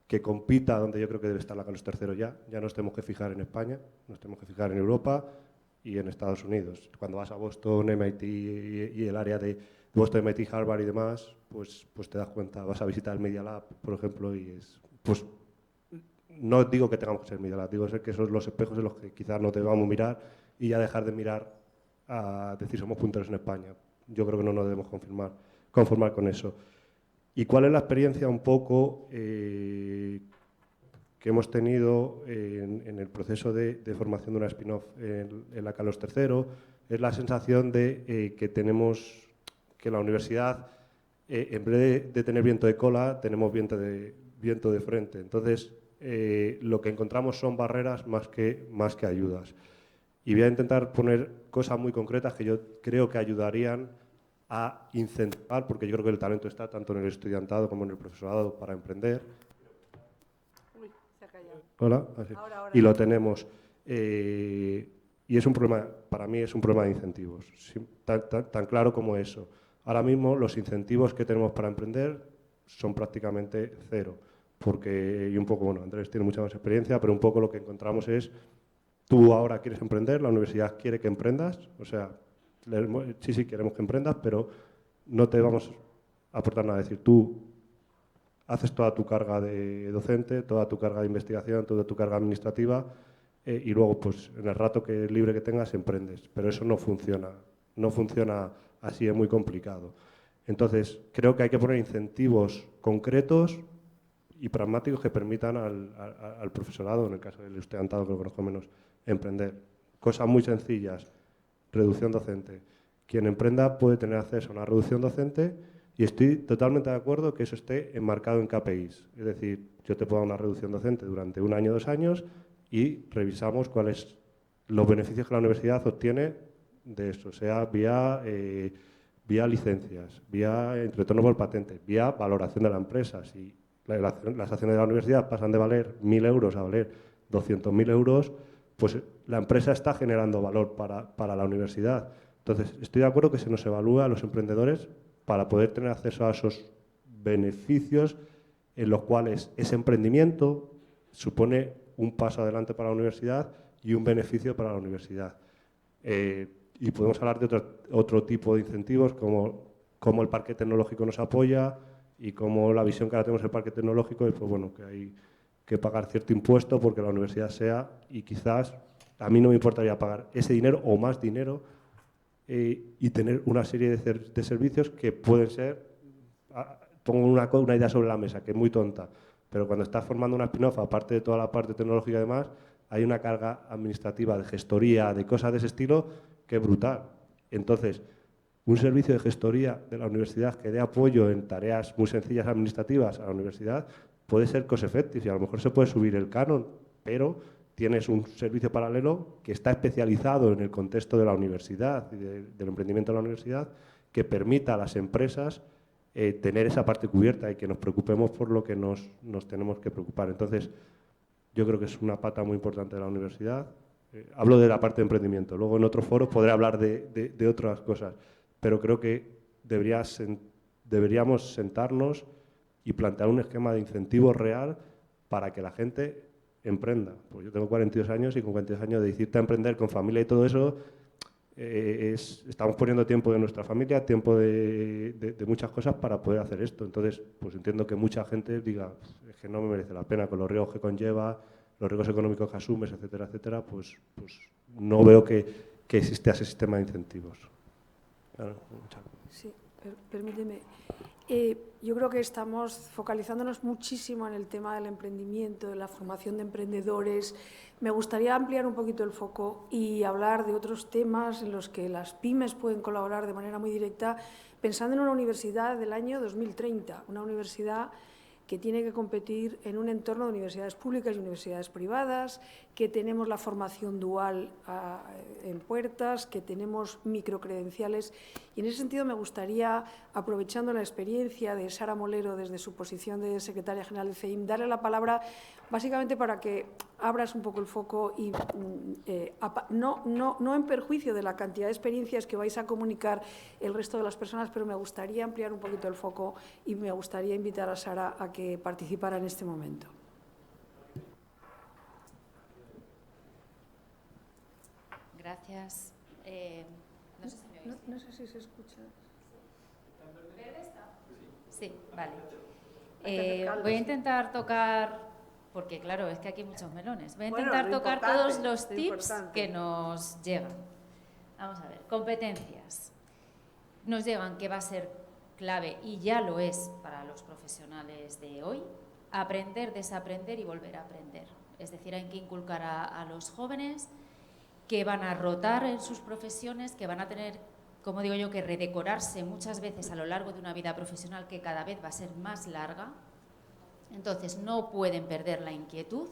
que compita donde yo creo que debe estar la Carlos III ya. Ya nos tenemos que fijar en España, nos tenemos que fijar en Europa y en Estados Unidos. Cuando vas a Boston, MIT y el área de Boston, MIT, Harvard y demás, pues te das cuenta, vas a visitar el Media Lab, por ejemplo, y es, pues no digo que tengamos que ser Midela, digo que esos son los espejos en los que quizás no debamos mirar y ya dejar de mirar a decir somos punteros en España. Yo creo que no nos debemos conformar con eso. ¿Y cuál es la experiencia un poco que hemos tenido en el proceso de formación de una spin-off en la Carlos III? Es la sensación de que la universidad, en vez de tener viento de cola, tenemos viento de frente. Entonces, lo que encontramos son barreras más que ayudas. Y voy a intentar poner cosas muy concretas que yo creo que ayudarían a incentivar, porque yo creo que el talento está tanto en el estudiantado como en el profesorado para emprender. Uy, se ha callado. Hola. Así. Ahora. Y lo tenemos. Y es un problema, para mí es un problema de incentivos, tan claro como eso. Ahora mismo los incentivos que tenemos para emprender son prácticamente cero, porque, y un poco, bueno, Andrés tiene mucha más experiencia, pero un poco lo que encontramos es, tú ahora quieres emprender, la universidad quiere que emprendas, o sea, sí queremos que emprendas, pero no te vamos a aportar nada. Es decir, tú haces toda tu carga de docente, toda tu carga de investigación, toda tu carga administrativa y luego, pues, en el rato libre que tengas, emprendes. Pero eso no funciona así, es muy complicado. Entonces, creo que hay que poner incentivos concretos y pragmáticos que permitan al profesorado, en el caso del estudiantado, que lo conozco menos, emprender. Cosas muy sencillas. Reducción docente. Quien emprenda puede tener acceso a una reducción docente y estoy totalmente de acuerdo que eso esté enmarcado en KPIs. Es decir, yo te puedo dar una reducción docente durante 1 año, 2 años y revisamos cuáles los beneficios que la universidad obtiene de eso, sea vía licencias, vía retorno por patente, vía valoración de la empresa. Si las acciones de la universidad pasan de valer 1.000 euros a valer 200.000 euros, pues la empresa está generando valor para la universidad. Entonces, estoy de acuerdo que se nos evalúa a los emprendedores para poder tener acceso a esos beneficios en los cuales ese emprendimiento supone un paso adelante para la universidad y un beneficio para la universidad. Y podemos hablar de otro tipo de incentivos, como el parque tecnológico nos apoya y como la visión que ahora tenemos del parque tecnológico es, pues bueno, que hay que pagar cierto impuesto porque la universidad sea, y quizás a mí no me importaría pagar ese dinero o más dinero y tener una serie de servicios que pueden ser, pongo una idea sobre la mesa que es muy tonta, pero cuando estás formando una spin-off, aparte de toda la parte tecnológica y demás, hay una carga administrativa de gestoría, de cosas de ese estilo, que es brutal. Entonces, un servicio de gestoría de la universidad que dé apoyo en tareas muy sencillas administrativas a la universidad puede ser cost-effective y a lo mejor se puede subir el canon, pero tienes un servicio paralelo que está especializado en el contexto de la universidad y del emprendimiento de la universidad que permita a las empresas tener esa parte cubierta y que nos preocupemos por lo que nos tenemos que preocupar. Entonces, yo creo que es una pata muy importante de la universidad. Hablo de la parte de emprendimiento, luego en otros foros podré hablar de otras cosas, pero creo que deberíamos sentarnos y plantear un esquema de incentivo real para que la gente emprenda. Pues yo tengo 42 años y con 42 años de decirte a emprender con familia y todo eso, estamos poniendo tiempo de nuestra familia, tiempo de muchas cosas para poder hacer esto. Entonces, pues entiendo que mucha gente diga, es que no me merece la pena con los riesgos que conlleva, los riesgos económicos que asumes, etcétera, etcétera, pues no veo que exista ese sistema de incentivos. Claro, sí, permíteme. Yo creo que estamos focalizándonos muchísimo en el tema del emprendimiento, de la formación de emprendedores. Me gustaría ampliar un poquito el foco y hablar de otros temas en los que las pymes pueden colaborar de manera muy directa, pensando en una universidad del año 2030, una universidad que tiene que competir en un entorno de universidades públicas y universidades privadas, que tenemos la formación dual en puertas, que tenemos microcredenciales. Y en ese sentido me gustaría, aprovechando la experiencia de Sara Molero desde su posición de secretaria general de CEIM, darle la palabra básicamente para que abras un poco el foco y no en perjuicio de la cantidad de experiencias que vais a comunicar el resto de las personas, pero me gustaría ampliar un poquito el foco y me gustaría invitar a Sara a que participara en este momento. Gracias. No sé si me oís. No sé si se escucha. Sí, vale. Voy a intentar tocar porque claro, es que aquí hay muchos melones. Voy a Bueno, intentar lo tocar importante, todos los lo tips importante. que nos llegan. Vamos a ver, competencias. Nos llegan que va a ser clave, y ya lo es para los profesionales de hoy, aprender, desaprender y volver a aprender. Es decir, hay que inculcar a los jóvenes que van a rotar en sus profesiones, que van a tener, como digo yo, que redecorarse muchas veces a lo largo de una vida profesional que cada vez va a ser más larga. Entonces, no pueden perder la inquietud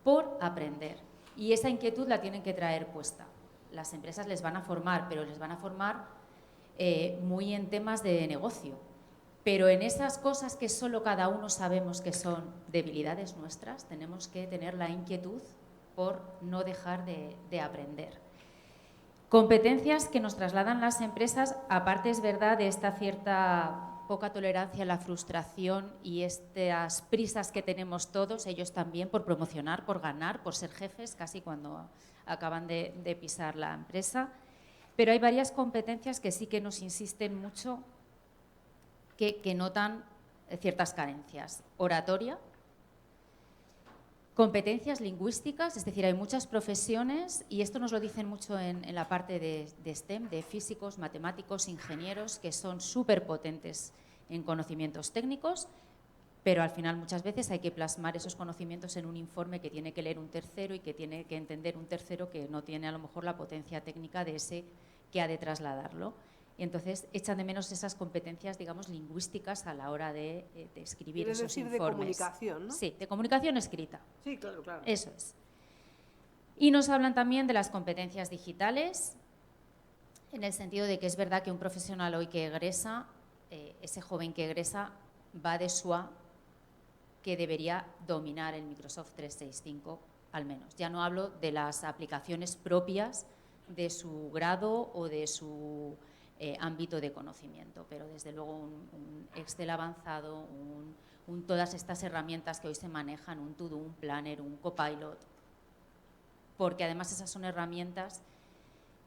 por aprender. Y esa inquietud la tienen que traer puesta. Las empresas les van a formar, pero les van a formar muy en temas de negocio. Pero en esas cosas que solo cada uno sabemos que son debilidades nuestras, tenemos que tener la inquietud por no dejar de aprender. Competencias que nos trasladan las empresas, aparte es verdad de esta cierta poca tolerancia a la frustración y estas prisas que tenemos todos, ellos también, por promocionar, por ganar, por ser jefes, casi cuando acaban de pisar la empresa. Pero hay varias competencias que sí que nos insisten mucho, que notan ciertas carencias. Oratoria, competencias lingüísticas, es decir, hay muchas profesiones, y esto nos lo dicen mucho en la parte de STEM, de físicos, matemáticos, ingenieros, que son súper potentes en conocimientos técnicos, pero al final muchas veces hay que plasmar esos conocimientos en un informe que tiene que leer un tercero y que tiene que entender un tercero que no tiene a lo mejor la potencia técnica de ese que ha de trasladarlo. Y entonces echan de menos esas competencias, digamos, lingüísticas a la hora de escribir esos decir, informes. de comunicación, ¿no? Sí, de comunicación escrita. Sí, claro, claro. Eso es. Y nos hablan también de las competencias digitales, en el sentido de que es verdad que un profesional hoy que egresa, ese joven que egresa, va de SUA que debería dominar el Microsoft 365 al menos. Ya no hablo de las aplicaciones propias de su grado o de su ámbito de conocimiento, pero desde luego un Excel avanzado, todas estas herramientas que hoy se manejan, un To-Do, un Planner, un Copilot, porque además esas son herramientas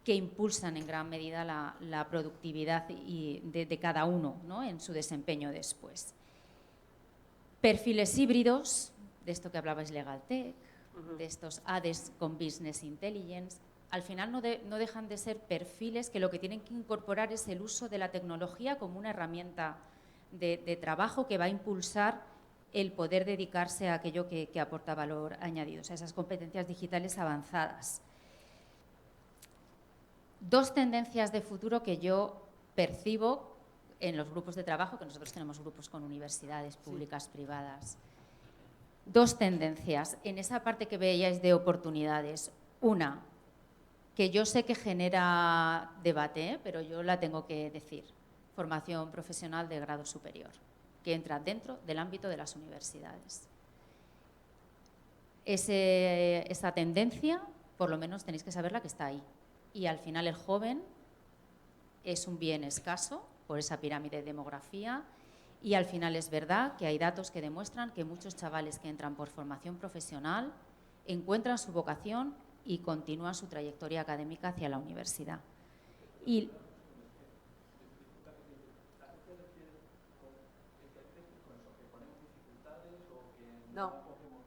que impulsan en gran medida la productividad de cada uno, ¿no?, en su desempeño después. Perfiles híbridos, de esto que hablabais LegalTech, de estos ADES con Business Intelligence, al final no dejan de ser perfiles que lo que tienen que incorporar es el uso de la tecnología como una herramienta de trabajo que va a impulsar el poder dedicarse a aquello que aporta valor añadido, o sea, esas competencias digitales avanzadas. Dos tendencias de futuro que yo percibo en los grupos de trabajo, que nosotros tenemos grupos con universidades públicas, privadas. Dos tendencias. En esa parte que veíais de oportunidades, una, que yo sé que genera debate, pero yo la tengo que decir, formación profesional de grado superior, que entra dentro del ámbito de las universidades. Esa tendencia, por lo menos tenéis que saberla que está ahí. Y al final el joven es un bien escaso por esa pirámide de demografía, y al final es verdad que hay datos que demuestran que muchos chavales que entran por formación profesional encuentran su vocación y continúan su trayectoria académica hacia la universidad. Y no,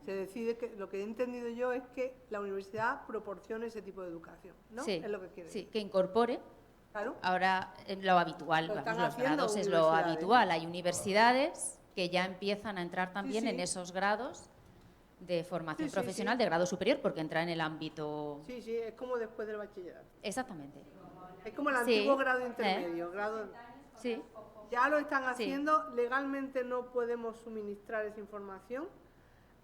se decide que lo que he entendido yo es que la universidad proporcione ese tipo de educación, ¿no? sí, es lo que quiere sí, decir. que incorpore. Claro. Ahora, lo habitual, Lo están vamos, los haciendo grados es lo universidades. habitual. Hay universidades que ya empiezan a entrar también Sí, sí. en esos grados de formación Sí, sí, profesional sí. de grado superior, porque entra en el ámbito... Sí, sí, es como después del bachillerato. Exactamente. Es como el Sí. antiguo grado intermedio. Grado... Sí, Ya lo están Sí. haciendo, legalmente no podemos suministrar esa información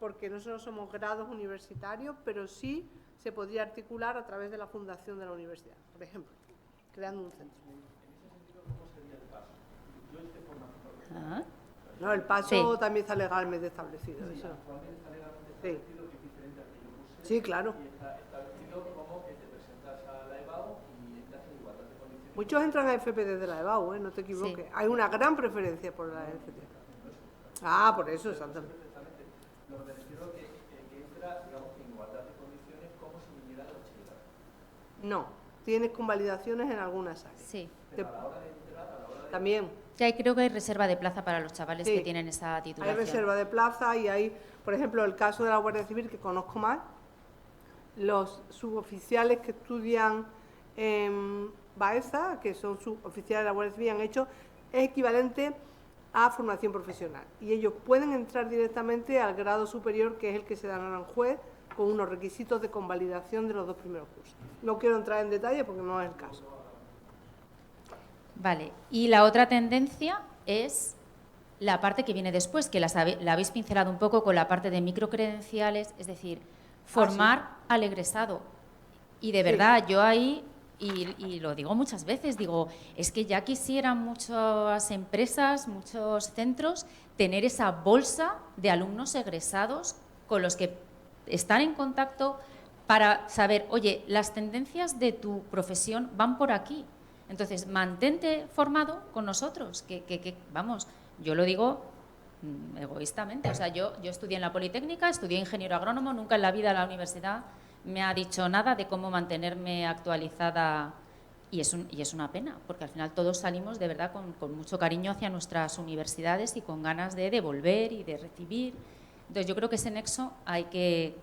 porque nosotros somos grados universitarios, pero sí se podría articular a través de la fundación de la universidad, por ejemplo, creando un centro. ah, No, el paso Sí. también está legalmente establecido. Eso. Sí. Sí, claro. Muchos entran a FP desde la EBAU, no te equivoques. Sí. Hay una gran preferencia por la FP. Ah, por eso, exactamente. Lo que me refiero que entra, digamos, en igualdad de condiciones como si viniera de bachillerato. No, tienes convalidaciones en algunas áreas. sí, También. Ya creo que hay reserva de plaza para los chavales Sí. que tienen esa titulación. Hay reserva de plaza y hay, por ejemplo, el caso de la Guardia Civil, que conozco más, los suboficiales que estudian en Baeza, que son suboficiales de la Guardia Civil, han hecho, es equivalente a formación profesional. Y ellos pueden entrar directamente al grado superior, que es el que se da en Aranjuez, con unos requisitos de convalidación de los 2 primeros cursos. No quiero entrar en detalle porque no es el caso. Vale, y la otra tendencia es la parte que viene después, que la habéis pincelado un poco con la parte de microcredenciales, es decir, formar al egresado. Y de verdad, yo ahí, y lo digo muchas veces, digo, es que ya quisieran muchas empresas, muchos centros, tener esa bolsa de alumnos egresados con los que están en contacto para saber, oye, las tendencias de tu profesión van por aquí. Entonces, mantente formado con nosotros, que vamos, yo lo digo egoístamente, o sea, yo estudié en la Politécnica, estudié ingeniero agrónomo, nunca en la vida la universidad me ha dicho nada de cómo mantenerme actualizada y es una pena, porque al final todos salimos de verdad con mucho cariño hacia nuestras universidades y con ganas de devolver y de recibir. Entonces, yo creo que ese nexo hay que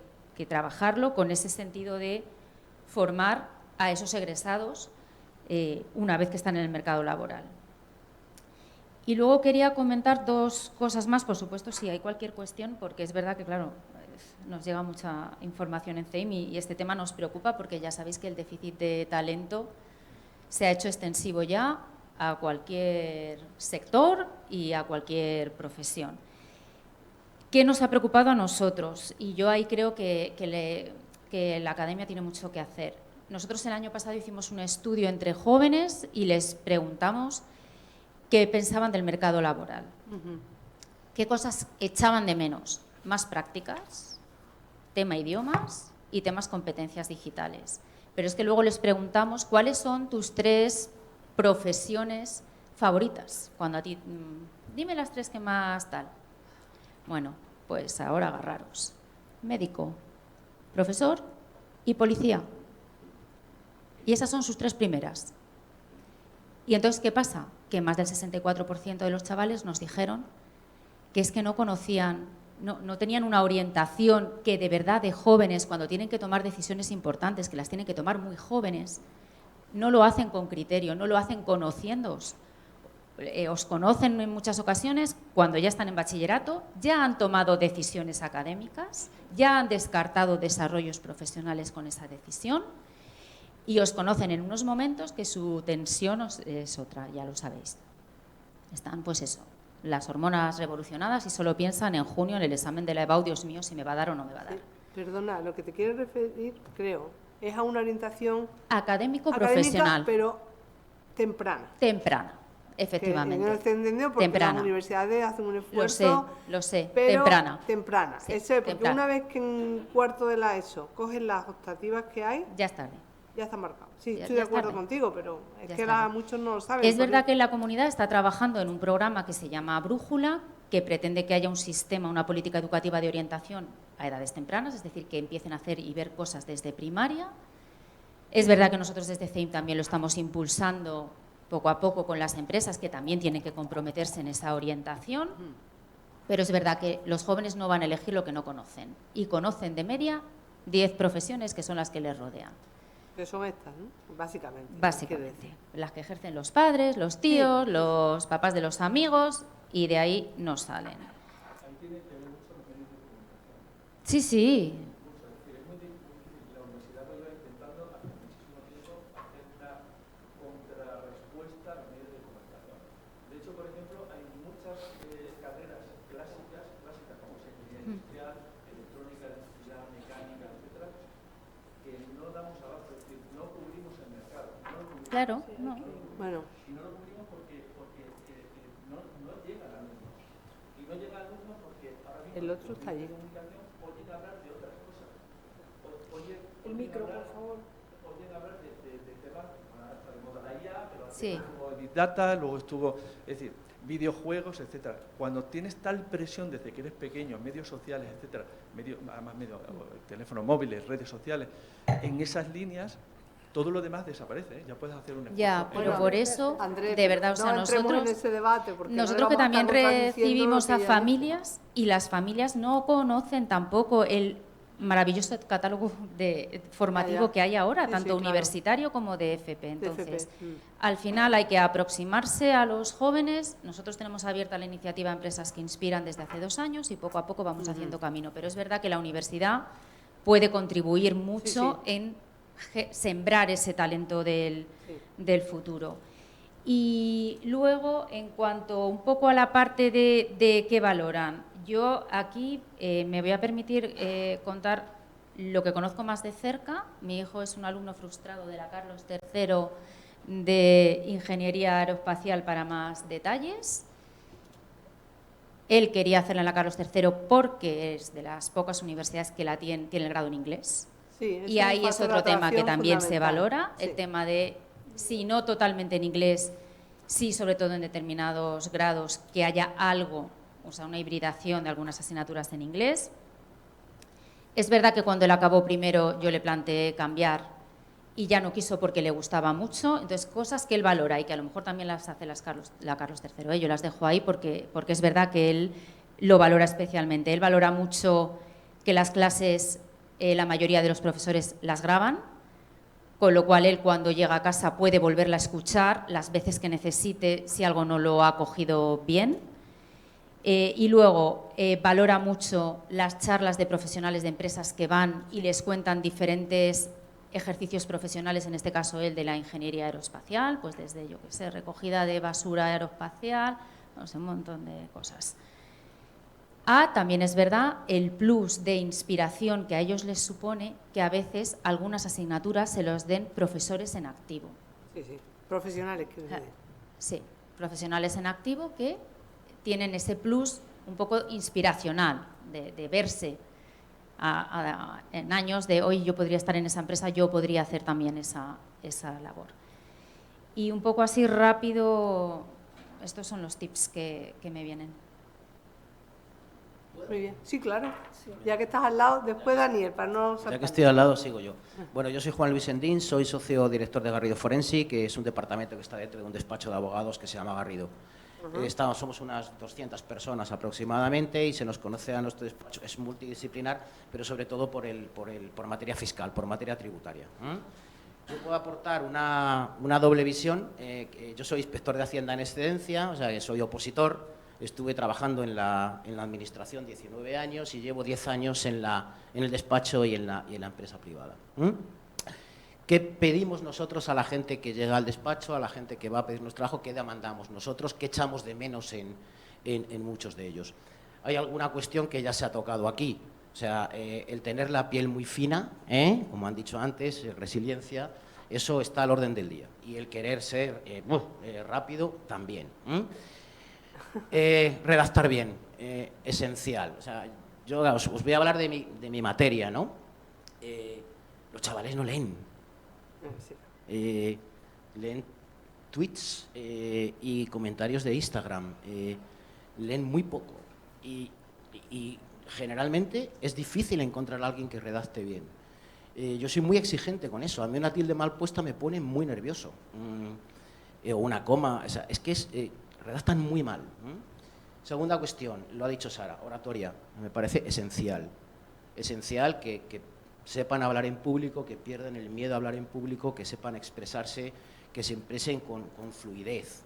trabajarlo con ese sentido de formar a esos egresados una vez que están en el mercado laboral. Y luego quería comentar 2 cosas más, por supuesto, si hay cualquier cuestión, porque es verdad que, claro, nos llega mucha información en CEIM y este tema nos preocupa porque ya sabéis que el déficit de talento se ha hecho extensivo ya a cualquier sector y a cualquier profesión. ¿Qué nos ha preocupado a nosotros? Y yo ahí creo que la academia tiene mucho que hacer. Nosotros el año pasado hicimos un estudio entre jóvenes y les preguntamos qué pensaban del mercado laboral. ¿Qué cosas echaban de menos? Más prácticas, tema idiomas y temas competencias digitales. Pero es que luego les preguntamos cuáles son tus 3 profesiones favoritas. Cuando a ti, dime las 3 que más tal. Bueno, pues ahora agarraros. Médico, profesor y policía. Y esas son sus 3 primeras. Y entonces, ¿qué pasa? Que más del 64% de los chavales nos dijeron que es que no conocían, no tenían una orientación que de verdad de jóvenes, cuando tienen que tomar decisiones importantes, que las tienen que tomar muy jóvenes, no lo hacen con criterio, no lo hacen conociéndoos. Os conocen en muchas ocasiones cuando ya están en bachillerato, ya han tomado decisiones académicas, ya han descartado desarrollos profesionales con esa decisión y os conocen en unos momentos que su tensión es otra, ya lo sabéis. Están, pues eso, las hormonas revolucionadas y solo piensan en junio en el examen de la EBAU, Dios mío, si me va a dar o no me va a dar. Perdona, lo que te quiero referir, creo, es a una orientación académico-profesional, pero temprana. Temprana, efectivamente. Que no se entendió porque temprana. las universidades hacen un esfuerzo. Lo sé, pero temprana. Temprana. Sí, Eso es, porque temprana. una vez que en cuarto de la ESO cogen las optativas que hay, Ya es tarde. ya está marcado. Sí, Ya- estoy ya de acuerdo está. contigo, pero es Ya que está. muchos no lo saben. Es verdad porque- que la comunidad está trabajando en un programa que se llama Brújula, que pretende que haya un sistema, una política educativa de orientación a edades tempranas, es decir, que empiecen a hacer y ver cosas desde primaria. Es verdad que nosotros desde CEIM también lo estamos impulsando poco a poco con las empresas que también tienen que comprometerse en esa orientación, pero es verdad que los jóvenes no van a elegir lo que no conocen y conocen de media 10 profesiones que son las que les rodean. Que son estas, ¿no? Básicamente. quiere Básicamente, decir. las que ejercen los padres, los tíos, los papás de los amigos y de ahí no salen. Sí, sí. Claro, no. Bueno, el otro está allí. El micro, por favor. Sí. Big Data, luego estuvo, es decir, videojuegos, etcétera. Cuando tienes tal presión desde que eres pequeño, medios sociales, etcétera, teléfonos móviles, redes sociales, en esas líneas, todo lo demás desaparece, ya puedes hacer un esfuerzo. Ya, pero enorme. por eso, Andrés, de verdad, o sea, no entremos en nosotros... ese debate, porque no Nosotros que vamos a también estar contradiciendo recibimos lo a que ya familias y las familias no conocen tampoco el maravilloso catálogo formativo que hay ahora, Sí, tanto sí, claro. universitario como de FP. de Entonces, FP. al final hay que aproximarse a los jóvenes. Nosotros tenemos abierta la iniciativa Empresas que Inspiran desde hace 2 años y poco a poco vamos haciendo camino. Pero es verdad que la universidad puede contribuir mucho en sembrar ese talento del futuro. Y luego, en cuanto un poco a la parte de qué valoran, yo aquí me voy a permitir contar lo que conozco más de cerca. Mi hijo es un alumno frustrado de la Carlos III de Ingeniería Aeroespacial para más detalles. Él quería hacerla en la Carlos III porque es de las pocas universidades que la tiene el grado en inglés. Sí, Y ahí es otro tema que también se valora, Sí. el tema de, si no totalmente en inglés, sí sobre todo en determinados grados, que haya algo, o sea, una hibridación de algunas asignaturas en inglés. Es verdad que cuando él acabó primero yo le planteé cambiar y ya no quiso porque le gustaba mucho. Entonces, cosas que él valora y que a lo mejor también las hace la Carlos III. Yo las dejo ahí porque es verdad que él lo valora especialmente. Él valora mucho que las clases, la mayoría de los profesores las graban, con lo cual él cuando llega a casa puede volverla a escuchar las veces que necesite si algo no lo ha cogido bien. Y luego valora mucho las charlas de profesionales de empresas que van y les cuentan diferentes ejercicios profesionales, en este caso él de la ingeniería aeroespacial, pues desde, yo qué sé, recogida de basura aeroespacial, no sé, un montón de cosas. También es verdad el plus de inspiración que a ellos les supone que a veces algunas asignaturas se los den profesores en activo. Sí, sí, profesionales, quiero decir. Sí, profesionales en activo que tienen ese plus un poco inspiracional de verse en años de hoy yo podría estar en esa empresa, yo podría hacer también esa labor. Y un poco así rápido, estos son los tips que me vienen. Muy bien, sí, claro. Sí. Ya que estás al lado, después Daniel, para no saltar. Ya que estoy al lado, sigo yo. Bueno, yo soy Juan Luis Endín, soy socio director de Garrido Forensi, que es un departamento que está dentro de un despacho de abogados que se llama Garrido. Somos unas 200 personas aproximadamente y se nos conoce a nuestro despacho. Es multidisciplinar, pero sobre todo por materia fiscal, por materia tributaria. Yo puedo aportar una doble visión. Yo soy inspector de Hacienda en excedencia, o sea, que soy opositor. Estuve trabajando en la administración 19 años y llevo 10 años en el despacho y en la empresa privada. ¿Qué pedimos nosotros a la gente que llega al despacho, a la gente que va a pedirnos trabajo? ¿Qué demandamos nosotros? ¿Qué echamos de menos en muchos de ellos? Hay alguna cuestión que ya se ha tocado aquí. O sea, el tener la piel muy fina, como han dicho antes, resiliencia, eso está al orden del día. Y el querer ser rápido también. Redactar bien, esencial. O sea, yo os voy a hablar de mi materia, ¿no? Los chavales no leen. Leen tweets y comentarios de Instagram. Leen muy poco. Y generalmente es difícil encontrar a alguien que redacte bien. Yo soy muy exigente con eso. A mí una tilde mal puesta me pone muy nervioso. O una coma. O sea, es que redactan muy mal. Segunda cuestión, lo ha dicho Sara, oratoria. Me parece esencial. Esencial que sepan hablar en público, que pierdan el miedo a hablar en público, que sepan expresarse, que se expresen con fluidez.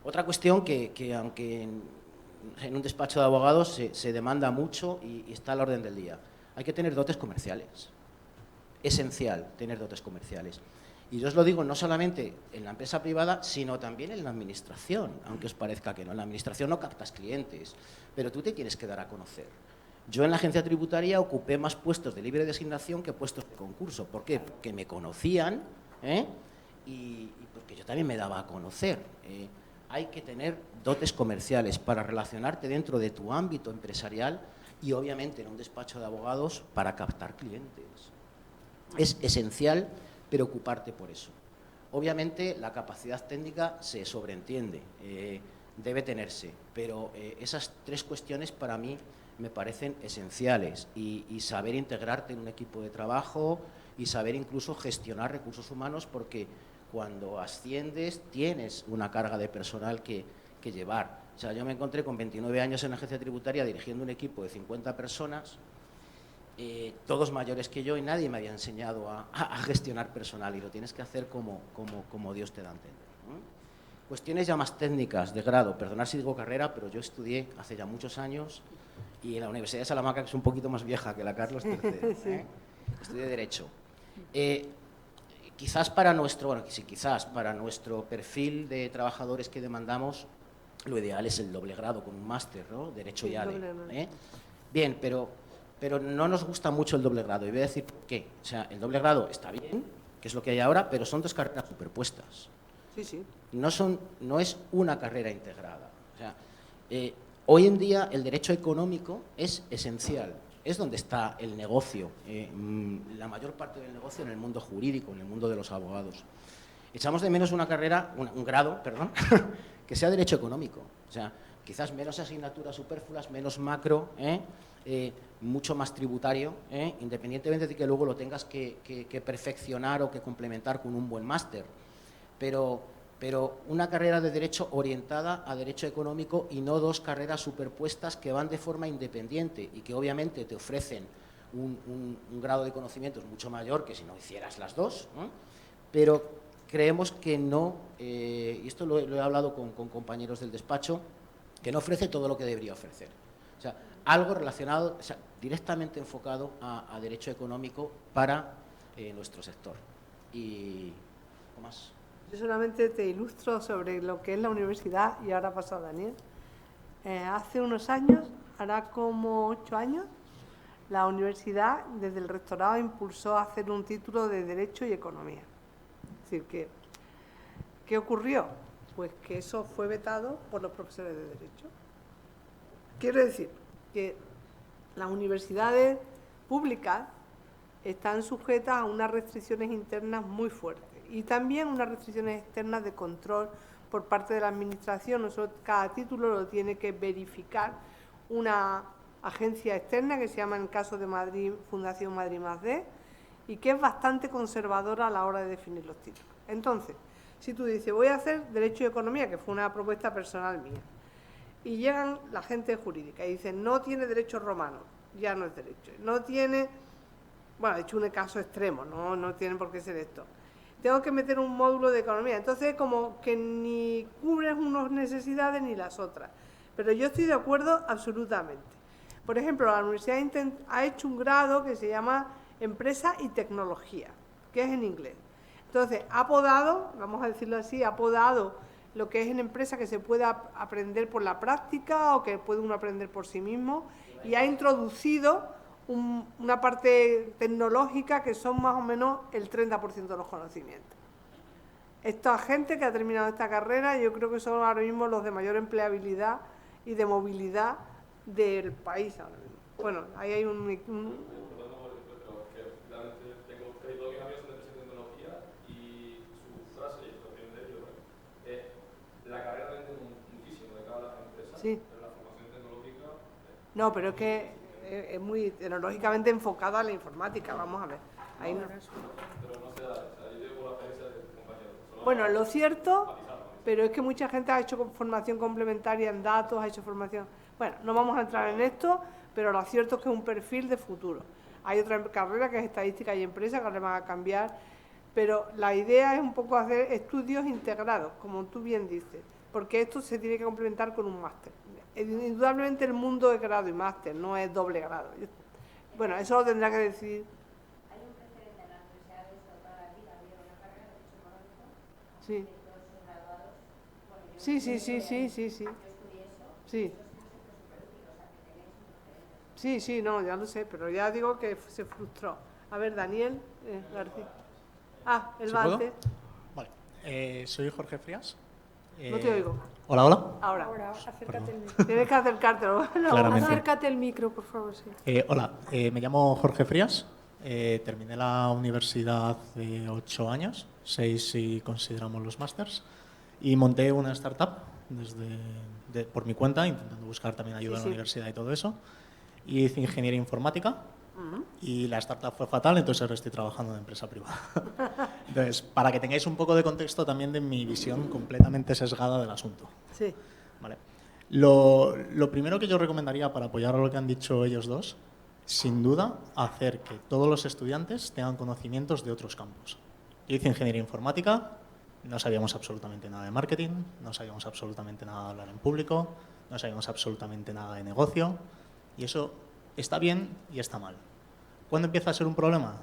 Otra cuestión que aunque en un despacho de abogados se demanda mucho y está al orden del día, hay que tener dotes comerciales. Esencial tener dotes comerciales. Y yo os lo digo no solamente en la empresa privada, sino también en la administración, aunque os parezca que no. En la administración no captas clientes, pero tú te quieres quedar a conocer. Yo en la agencia tributaria ocupé más puestos de libre designación que puestos de concurso. ¿Por qué? Porque me conocían y porque yo también me daba a conocer. Hay que tener dotes comerciales para relacionarte dentro de tu ámbito empresarial y obviamente en un despacho de abogados para captar clientes. Es esencial preocuparte por eso. Obviamente la capacidad técnica se sobreentiende, debe tenerse, pero esas tres cuestiones para mí me parecen esenciales y saber integrarte en un equipo de trabajo y saber incluso gestionar recursos humanos, porque cuando asciendes tienes una carga de personal que llevar. O sea, yo me encontré con 29 años en la agencia tributaria dirigiendo un equipo de 50 personas, todos mayores que yo, y nadie me había enseñado a gestionar personal, y lo tienes que hacer como Dios te da a entender, ¿no? Cuestiones ya más técnicas de grado, perdonad si digo carrera, pero yo estudié hace ya muchos años, y en la Universidad de Salamanca, que es un poquito más vieja que la Carlos III, Sí. Estudié Derecho. Quizás para nuestro perfil de trabajadores que demandamos, lo ideal es el doble grado con un máster, ¿no? Derecho Sí, y ADE. doble grado. Bien, pero no nos gusta mucho el doble grado, y voy a decir por qué. O sea, el doble grado está bien, que es lo que hay ahora, pero son dos carreras superpuestas. Sí, sí. No es una carrera integrada. O sea, hoy en día el derecho económico es esencial, es donde está el negocio, la mayor parte del negocio en el mundo jurídico, en el mundo de los abogados. Echamos de menos una carrera, un grado, perdón, que sea derecho económico. O sea, quizás menos asignaturas superfluas, menos macro, mucho más tributario, independientemente de que luego lo tengas que perfeccionar o que complementar con un buen máster. Pero una carrera de derecho orientada a derecho económico, y no dos carreras superpuestas que van de forma independiente y que obviamente te ofrecen un grado de conocimientos mucho mayor que si no hicieras las dos, ¿no? Pero creemos que no, y esto lo he hablado con compañeros del despacho, que no ofrece todo lo que debería ofrecer. O sea, algo relacionado, o sea, directamente enfocado a derecho económico para nuestro sector. Y ¿algo más? Yo solamente te ilustro sobre lo que es la universidad, y ahora paso a Daniel. Hace unos años, hará como 8 años, la universidad desde el rectorado impulsó a hacer un título de Derecho y Economía. Es decir, ¿qué ocurrió? Pues que eso fue vetado por los profesores de Derecho. Quiero decir que las universidades públicas están sujetas a unas restricciones internas muy fuertes, y también unas restricciones externas de control por parte de la administración. Nosotros, cada título lo tiene que verificar una agencia externa que se llama, en el caso de Madrid, Fundación Madrid +D, y que es bastante conservadora a la hora de definir los títulos. Entonces, si tú dices, voy a hacer Derecho y Economía, que fue una propuesta personal mía, y llegan la gente jurídica y dicen, no tiene derecho romano, ya no es derecho, no tiene, bueno, he hecho un caso extremo, no tiene por qué ser esto, tengo que meter un módulo de economía. Entonces, como que ni cubres unas necesidades ni las otras. Pero yo estoy de acuerdo absolutamente. Por ejemplo, la universidad ha hecho un grado que se llama Empresa y Tecnología, que es en inglés. Entonces, ha podado, vamos a decirlo así, ha podado lo que es en empresa, que se puede aprender por la práctica o que puede uno aprender por sí mismo, y ha introducido una parte tecnológica que son más o menos el 30% de los conocimientos. Esta gente que ha terminado esta carrera, yo creo que son ahora mismo los de mayor empleabilidad y de movilidad del país ahora mismo. Bueno, ahí hay un Tengo crédito que había sobre tecnología, y su frase, y esto viene de ellos, es: la carrera vende muchísimo de cara a las empresas, sí, pero la formación tecnológica... No, pero es que es muy tecnológicamente enfocada a la informática, vamos a ver. Ahí no. Pero no se da, yo digo la experiencia de compañeros. Bueno, lo cierto, pero es que mucha gente ha hecho formación complementaria en datos, ha hecho formación... Bueno, no vamos a entrar en esto, pero lo cierto es que es un perfil de futuro. Hay otra carrera que es estadística y empresa, que ahora van a cambiar, pero la idea es un poco hacer estudios integrados, como tú bien dices, porque esto se tiene que complementar con un máster. Indudablemente el mundo es grado y máster, no es doble grado. Bueno, eso lo tendrá que decir. Hay un precedente en las universidades de toda la vida, había una carrera de Derecho Económico, Sí. de todos sus graduados. Bueno, yo Sí. yo estudié eso. Sí. Sí, no, ya lo sé, pero ya digo que se frustró. A ver, Daniel García. Ah, el Vante. Vale, soy Jorge Frías. No te oigo. Hola, hola. Ahora. Acércate el micro. Tienes que acercártelo. No. Claramente. Acércate el micro, por favor, sí. Hola, me llamo Jorge Frías. Terminé la universidad hace 8 años, 6 si consideramos los másters, y monté una startup por mi cuenta, intentando buscar también ayuda en la universidad y todo eso. Y hice ingeniería informática, y la startup fue fatal, entonces ahora estoy trabajando en empresa privada. Entonces, para que tengáis un poco de contexto también de mi visión completamente sesgada del asunto. Sí. Vale. Lo primero que yo recomendaría para apoyar a lo que han dicho ellos dos, sin duda, hacer que todos los estudiantes tengan conocimientos de otros campos. Yo hice ingeniería informática, no sabíamos absolutamente nada de marketing, no sabíamos absolutamente nada de hablar en público, no sabíamos absolutamente nada de negocio, y eso está bien y está mal. ¿Cuándo empieza a ser un problema?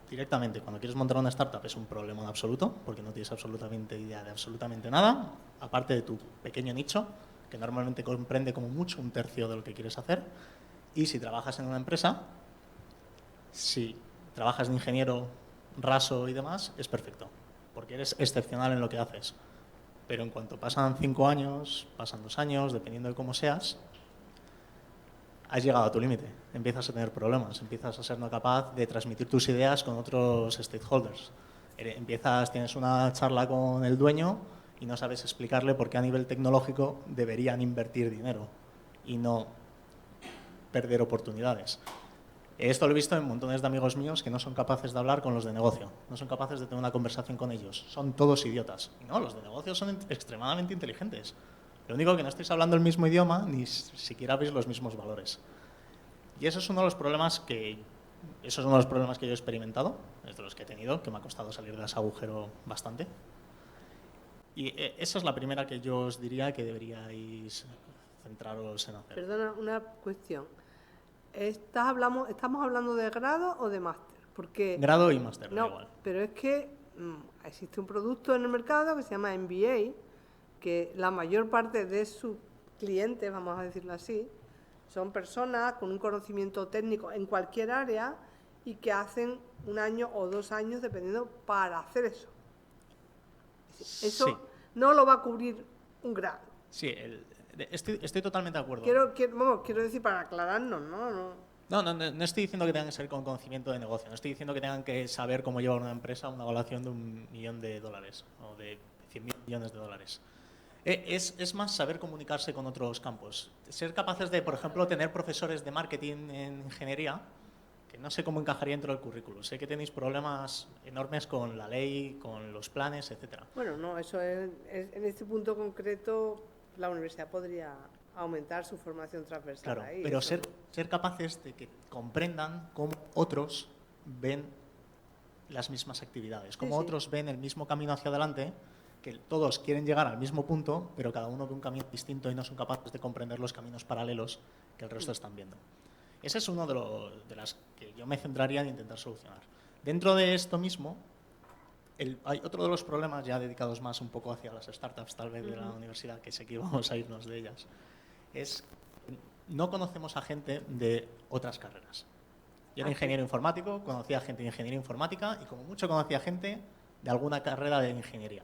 Directamente, cuando quieres montar una startup es un problema en absoluto, porque no tienes absolutamente idea de absolutamente nada, aparte de tu pequeño nicho, que normalmente comprende como mucho 1/3 de lo que quieres hacer. Y si trabajas en una empresa, si trabajas de ingeniero raso y demás, es perfecto, porque eres excepcional en lo que haces. Pero en cuanto pasan 5 años, pasan 2 años, dependiendo de cómo seas, has llegado a tu límite, empiezas a tener problemas, empiezas a ser no capaz de transmitir tus ideas con otros stakeholders. Tienes una charla con el dueño y no sabes explicarle por qué a nivel tecnológico deberían invertir dinero y no perder oportunidades. Esto lo he visto en montones de amigos míos que no son capaces de hablar con los de negocio, no son capaces de tener una conversación con ellos, son todos idiotas. Y no, los de negocio son extremadamente inteligentes. Lo único que no estáis hablando el mismo idioma ni siquiera veis los mismos valores. Y eso es uno de los problemas que yo he experimentado, es de los que he tenido, que me ha costado salir de ese agujero bastante. Y esa es la primera que yo os diría que deberíais centraros en hacer. Perdona, una cuestión. ¿Estamos hablando de grado o de máster? Porque Grado y máster, no, igual. Pero es que existe un producto en el mercado que se llama MBA, que la mayor parte de sus clientes, vamos a decirlo así, son personas con un conocimiento técnico en cualquier área y que hacen 1 año o 2 años, dependiendo, para hacer eso. Eso Sí. no lo va a cubrir un grado. Sí, estoy totalmente de acuerdo. Quiero decir, para aclararnos, ¿no? No estoy diciendo que tengan que ser con conocimiento de negocio, no estoy diciendo que tengan que saber cómo llevar una empresa a una evaluación de $1 millón o de 100.000 millones de dólares. Es más saber comunicarse con otros campos. Ser capaces de, por ejemplo, tener profesores de marketing en ingeniería, que no sé cómo encajaría dentro del currículo. Sé que tenéis problemas enormes con la ley, con los planes, etcétera. Bueno, no, eso es en este punto concreto la universidad podría aumentar su formación transversal. Claro, ahí, pero eso. ser capaces de que comprendan cómo otros ven las mismas actividades, cómo Sí. otros ven el mismo camino hacia adelante, que todos quieren llegar al mismo punto, pero cada uno ve un camino distinto y no son capaces de comprender los caminos paralelos que el resto están viendo. Ese es uno de las que yo me centraría en intentar solucionar. Dentro de esto mismo, hay otro de los problemas ya dedicados más un poco hacia las startups, tal vez de la universidad, que sé que íbamos a irnos de ellas, es no conocemos a gente de otras carreras. Yo era ingeniero informático, conocía gente de ingeniería informática y como mucho conocía gente de alguna carrera de ingeniería.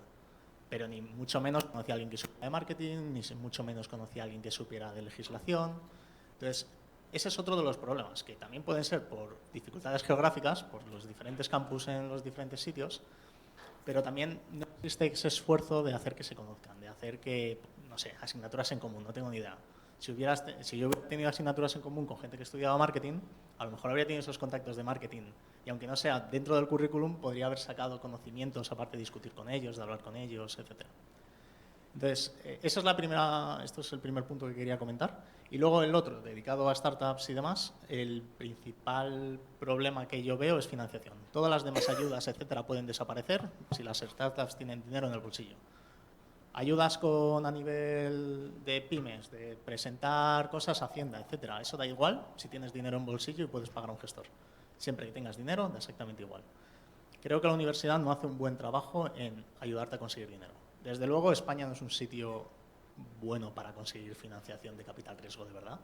Pero ni mucho menos conocía a alguien que supiera de marketing, ni mucho menos conocía a alguien que supiera de legislación. Entonces, ese es otro de los problemas, que también pueden ser por dificultades geográficas, por los diferentes campus en los diferentes sitios, pero también no existe ese esfuerzo de hacer que se conozcan, de hacer que, no sé, asignaturas en común, no tengo ni idea. Si yo hubiera tenido asignaturas en común con gente que estudiaba marketing, a lo mejor habría tenido esos contactos de marketing. Y aunque no sea dentro del currículum, podría haber sacado conocimientos, aparte de discutir con ellos, de hablar con ellos, etc. Entonces, esto es el primer punto que quería comentar. Y luego el otro, dedicado a startups y demás, el principal problema que yo veo es financiación. Todas las demás ayudas, etcétera, pueden desaparecer si las startups tienen dinero en el bolsillo. Ayudas a nivel de pymes, de presentar cosas a Hacienda, etcétera. Eso da igual si tienes dinero en bolsillo y puedes pagar a un gestor. Siempre que tengas dinero, da exactamente igual. Creo que la universidad no hace un buen trabajo en ayudarte a conseguir dinero. Desde luego, España no es un sitio bueno para conseguir financiación de capital riesgo de verdad,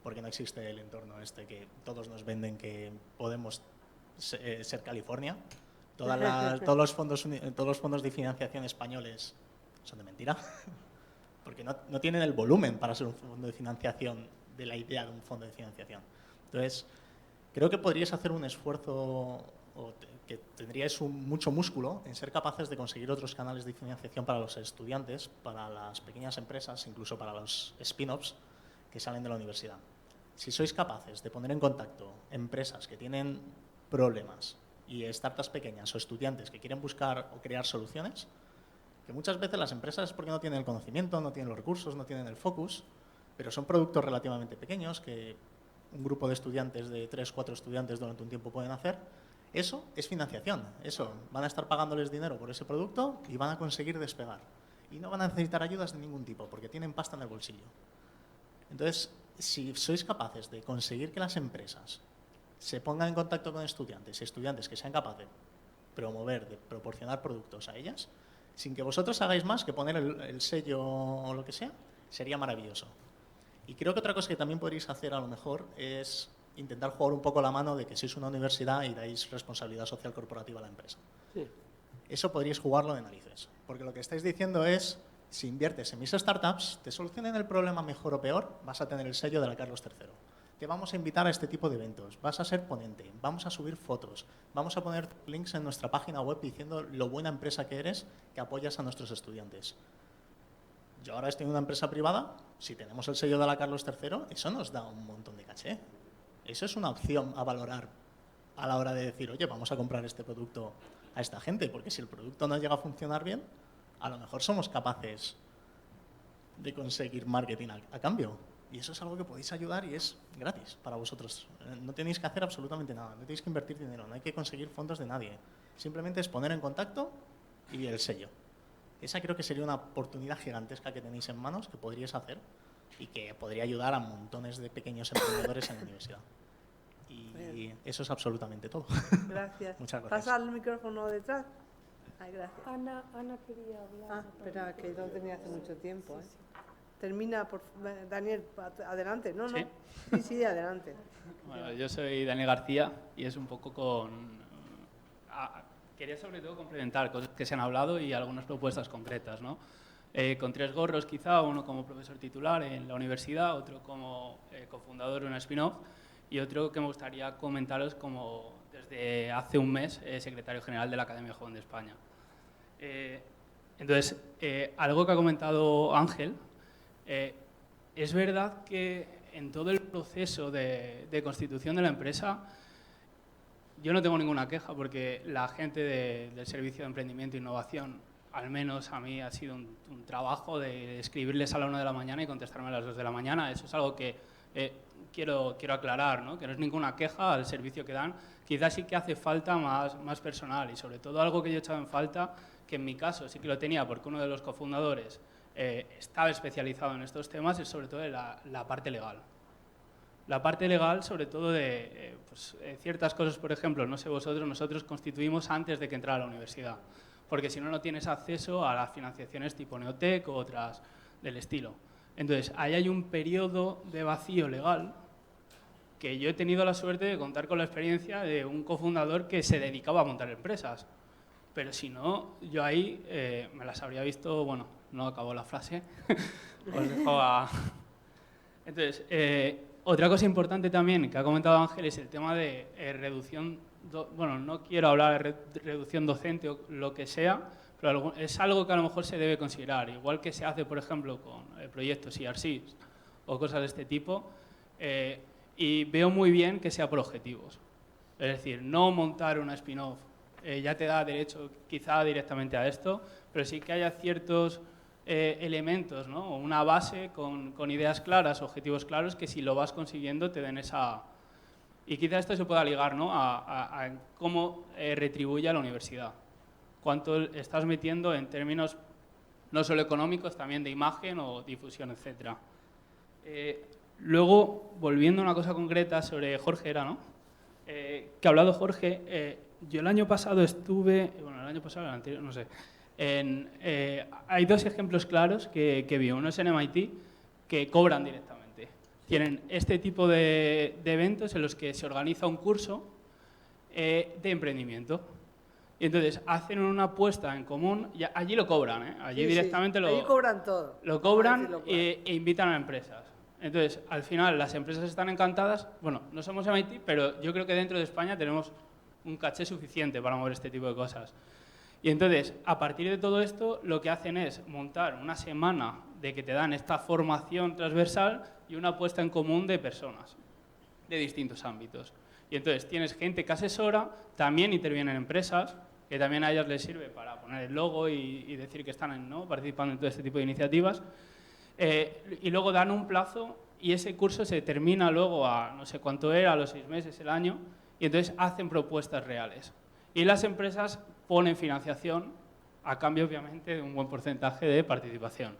porque no existe el entorno este que todos nos venden que podemos ser California. Todos los fondos de financiación españoles son de mentira, porque no tienen el volumen para ser un fondo de financiación de la idea de un fondo de financiación. Entonces, creo que podríais hacer un esfuerzo, o que tendríais mucho músculo en ser capaces de conseguir otros canales de financiación para los estudiantes, para las pequeñas empresas, incluso para los spin-offs que salen de la universidad. Si sois capaces de poner en contacto empresas que tienen problemas y startups pequeñas o estudiantes que quieren buscar o crear soluciones, que muchas veces las empresas es porque no tienen el conocimiento, no tienen los recursos, no tienen el focus, pero son productos relativamente pequeños que un grupo de estudiantes, de 3 o 4 estudiantes durante un tiempo pueden hacer, eso es financiación. Eso, van a estar pagándoles dinero por ese producto y van a conseguir despegar. Y no van a necesitar ayudas de ningún tipo porque tienen pasta en el bolsillo. Entonces, si sois capaces de conseguir que las empresas se pongan en contacto con estudiantes y estudiantes que sean capaces de promover, de proporcionar productos a ellas, sin que vosotros hagáis más que poner el sello o lo que sea, sería maravilloso. Y creo que otra cosa que también podréis hacer a lo mejor es intentar jugar un poco la mano de que sois una universidad y dais responsabilidad social corporativa a la empresa. Sí. Eso podríais jugarlo de narices, porque lo que estáis diciendo es, si inviertes en mis startups, te solucionen el problema mejor o peor, vas a tener el sello de la Carlos III. Te vamos a invitar a este tipo de eventos, vas a ser ponente, vamos a subir fotos, vamos a poner links en nuestra página web diciendo lo buena empresa que eres, que apoyas a nuestros estudiantes. Yo ahora estoy en una empresa privada, si tenemos el sello de la Carlos III, eso nos da un montón de caché. Eso es una opción a valorar a la hora de decir, oye, vamos a comprar este producto a esta gente, porque si el producto no llega a funcionar bien, a lo mejor somos capaces de conseguir marketing a cambio. Y eso es algo que podéis ayudar y es gratis para vosotros. No tenéis que hacer absolutamente nada, no tenéis que invertir dinero, no hay que conseguir fondos de nadie. Simplemente es poner en contacto y el sello. Esa creo que sería una oportunidad gigantesca que tenéis en manos, que podríais hacer y que podría ayudar a montones de pequeños emprendedores en la universidad. Y eso es absolutamente todo. Gracias. Muchas gracias. Pasa el micrófono detrás. Ay, gracias. Ana quería hablar. Espera, que no tenía hace mucho tiempo. Termina, Daniel, adelante. No, no. Sí, adelante. Bueno, yo soy Daniel García y es un poco quería sobre todo complementar cosas que se han hablado y algunas propuestas concretas, ¿no? Con 3 gorros quizá, uno como profesor titular en la universidad, otro como cofundador de una spin-off y otro que me gustaría comentaros como desde hace un mes secretario general de la Academia Joven de España. Entonces, algo que ha comentado Ángel, es verdad que en todo el proceso de constitución de la empresa yo no tengo ninguna queja porque la gente del Servicio de Emprendimiento e Innovación, al menos a mí ha sido un trabajo de escribirles a la 1 de la mañana y contestarme a las 2 de la mañana. Eso es algo que quiero aclarar, ¿no? Que no es ninguna queja al servicio que dan. Quizás sí que hace falta más personal y sobre todo algo que yo he echado en falta, que en mi caso sí que lo tenía porque uno de los cofundadores estaba especializado en estos temas, es sobre todo la parte legal. La parte legal, sobre todo de ciertas cosas, por ejemplo, no sé vosotros, nosotros constituimos antes de que entrara a la universidad, porque si no, no tienes acceso a las financiaciones tipo Neotec o otras del estilo. Entonces, ahí hay un periodo de vacío legal que yo he tenido la suerte de contar con la experiencia de un cofundador que se dedicaba a montar empresas. Pero si no, yo ahí me las habría visto, bueno, no acabó la frase, os dejo a... Entonces, otra cosa importante también que ha comentado Ángel es el tema de reducción, bueno, no quiero hablar de reducción docente o lo que sea, pero es algo que a lo mejor se debe considerar, igual que se hace, por ejemplo, con proyectos IRCs o cosas de este tipo, y veo muy bien que sea por objetivos. Es decir, no montar una spin-off ya te da derecho quizá directamente a esto, pero sí que haya ciertos elementos, ¿no? Una base con ideas claras, objetivos claros, que si lo vas consiguiendo te den esa... Y quizá esto se pueda ligar, ¿no? a cómo retribuye a la universidad. Cuánto estás metiendo en términos no solo económicos, también de imagen o difusión, etc. Luego, volviendo a una cosa concreta sobre Jorge, ¿no? Que ha hablado Jorge, yo el año pasado estuve... Bueno, el año pasado, el anterior, no sé... hay 2 ejemplos claros que vi. Uno es en MIT, que cobran directamente. Tienen este tipo de eventos en los que se organiza un curso de emprendimiento. Y entonces hacen una apuesta en común, y allí lo cobran, allí directamente allí cobran todo. Lo cobran e invitan a empresas. Entonces, al final, las empresas están encantadas. Bueno, no somos MIT, pero yo creo que dentro de España tenemos un caché suficiente para mover este tipo de cosas. Y entonces, a partir de todo esto, lo que hacen es montar una semana de que te dan esta formación transversal y una puesta en común de personas. de distintos ámbitos. Y entonces tienes gente que asesora, también intervienen empresas, que también a ellas les sirve para poner el logo y decir que están participando en todo este tipo de iniciativas. Y luego dan un plazo y ese curso se termina luego a no sé cuánto era, a los 6 meses, el año, y entonces hacen propuestas reales. Y las empresas ponen financiación a cambio, obviamente, de un buen porcentaje de participación.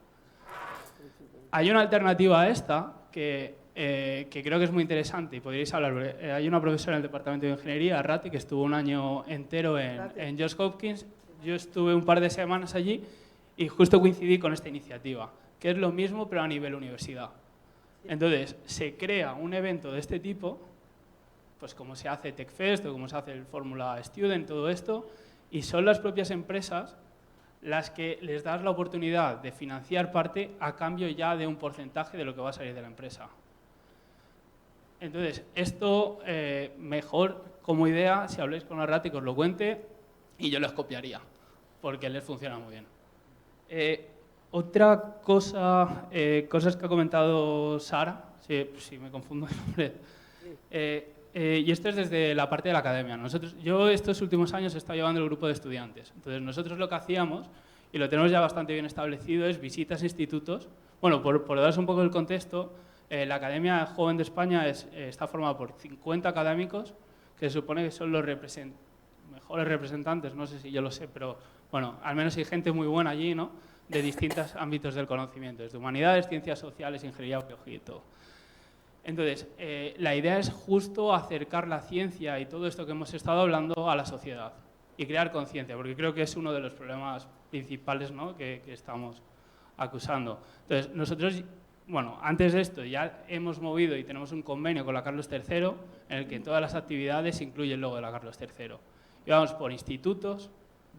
Hay una alternativa a esta que creo que es muy interesante y podríais hablar. Hay una profesora en el Departamento de Ingeniería, Rati, que estuvo un año entero en Johns Hopkins. Yo estuve un par de semanas allí y justo coincidí con esta iniciativa, que es lo mismo pero a nivel universidad. Entonces, se crea un evento de este tipo, pues como se hace TechFest o como se hace el Fórmula Student, todo esto, y son las propias empresas las que les das la oportunidad de financiar parte a cambio ya de un porcentaje de lo que va a salir de la empresa. Entonces, esto mejor como idea, si habláis con Arrati, que os lo cuente y yo les copiaría, porque les funciona muy bien. Otra cosa, cosas que ha comentado Sara, si me confundo el nombre, y esto es desde la parte de la academia. Yo estos últimos años he estado llevando el grupo de estudiantes. Entonces nosotros lo que hacíamos, y lo tenemos ya bastante bien establecido, es visitas a institutos. Bueno, por daros un poco el contexto, la Academia Joven de España está formada por 50 académicos, que se supone que son los mejores representantes, no sé si yo lo sé, pero bueno, al menos hay gente muy buena allí, ¿no?, de distintos ámbitos del conocimiento, desde humanidades, ciencias sociales, ingeniería, biología y todo. Entonces, la idea es justo acercar la ciencia y todo esto que hemos estado hablando a la sociedad y crear conciencia, porque creo que es uno de los problemas principales, ¿no?, que estamos acusando. Entonces, nosotros, bueno, antes de esto ya hemos movido y tenemos un convenio con la Carlos III en el que en todas las actividades incluye el logo de la Carlos III. Y vamos por institutos,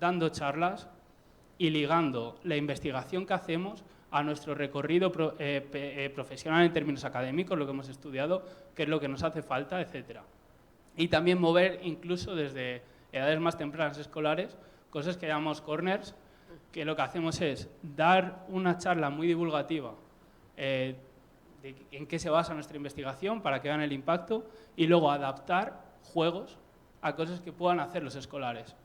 dando charlas y ligando la investigación que hacemos a nuestro recorrido profesional en términos académicos, lo que hemos estudiado, qué es lo que nos hace falta, etc. Y también mover incluso desde edades más tempranas escolares, cosas que llamamos corners, que lo que hacemos es dar una charla muy divulgativa de en qué se basa nuestra investigación para que vean el impacto y luego adaptar juegos a cosas que puedan hacer los escolares.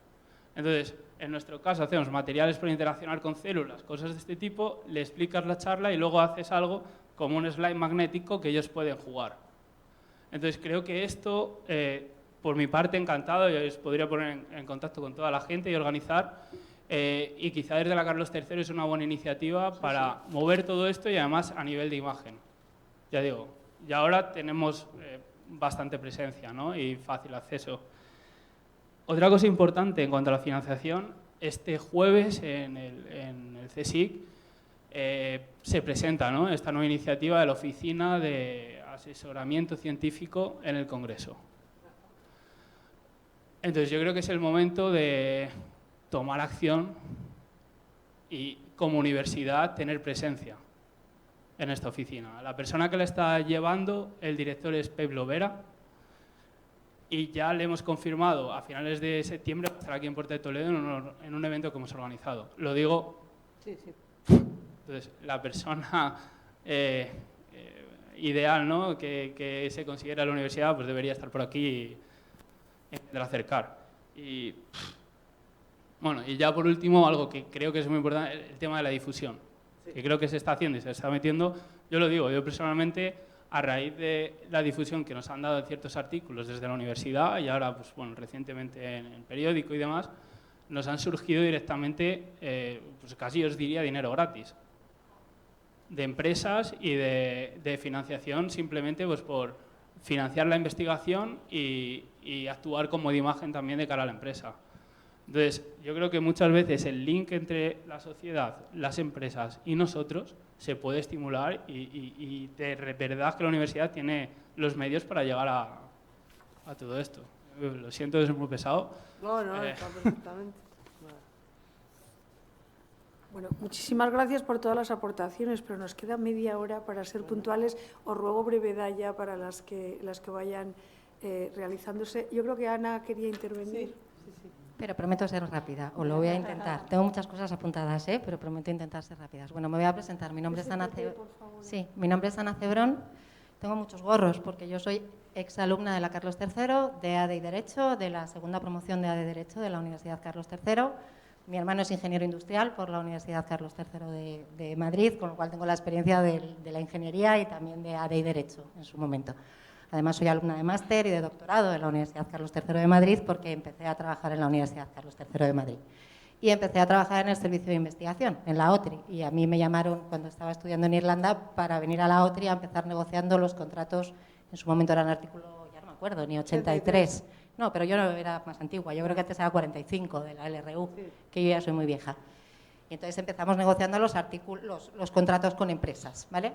Entonces, en nuestro caso hacemos materiales para interaccionar con células, cosas de este tipo, le explicas la charla y luego haces algo como un slide magnético que ellos pueden jugar. Entonces, creo que esto, por mi parte, encantado, yo os podría poner en contacto con toda la gente y organizar, y quizá desde la Carlos III es una buena iniciativa para mover todo esto y además a nivel de imagen. Ya digo, y ahora tenemos bastante presencia, ¿no?, y fácil acceso. Otra cosa importante en cuanto a la financiación, este jueves en el CSIC se presenta, ¿no?, esta nueva iniciativa de la Oficina de Asesoramiento Científico en el Congreso. Entonces yo creo que es el momento de tomar acción y como universidad tener presencia en esta oficina. La persona que la está llevando, el director es Pep Lovera, y ya le hemos confirmado a finales de septiembre estar aquí en Puerta de Toledo en un evento que hemos organizado. Lo digo, sí, sí. Entonces, la persona ideal, ¿no?, que se considera la universidad, pues debería estar por aquí y intentar acercar. Y bueno, y ya por último, algo que creo que es muy importante, el tema de la difusión, que creo que se está haciendo y se está metiendo. Yo lo digo, yo personalmente, a raíz de la difusión que nos han dado en ciertos artículos desde la universidad y ahora, pues bueno, recientemente en el periódico y demás, nos han surgido directamente, pues casi os diría dinero gratis, de empresas y de financiación simplemente pues por financiar la investigación y actuar como de imagen también de cara a la empresa. Entonces, yo creo que muchas veces el link entre la sociedad, las empresas y nosotros se puede estimular y de verdad que la universidad tiene los medios para llegar a todo esto. Lo siento, es muy pesado. No, está perfectamente. Bueno, muchísimas gracias por todas las aportaciones, pero nos queda media hora para ser puntuales. Os ruego brevedad ya para las que vayan realizándose. Yo creo que Ana quería intervenir. Sí. Pero prometo ser rápida, o lo voy a intentar. Tengo muchas cosas apuntadas, pero prometo intentar ser rápidas. Bueno, me voy a presentar. Mi nombre es Ana Cebrón. Sí, mi nombre es Ana Cebrón. tengo muchos gorros, porque yo soy exalumna de la Carlos III, de ADE y Derecho, de la segunda promoción de ADE y Derecho de la Universidad Carlos III. Mi hermano es ingeniero industrial por la Universidad Carlos III de Madrid, con lo cual tengo la experiencia de la ingeniería y también de ADE y Derecho en su momento. Además, soy alumna de máster y de doctorado de la Universidad Carlos III de Madrid, porque empecé a trabajar en la Universidad Carlos III de Madrid. Y empecé a trabajar en el servicio de investigación, en la OTRI. Y a mí me llamaron cuando estaba estudiando en Irlanda para venir a la OTRI a empezar negociando los contratos. En su momento eran artículo, ya no me acuerdo, ni 83. No, pero yo no era más antigua. Yo creo que antes era 45 de la LRU, que yo ya soy muy vieja. Y entonces empezamos negociando los contratos con empresas, ¿vale?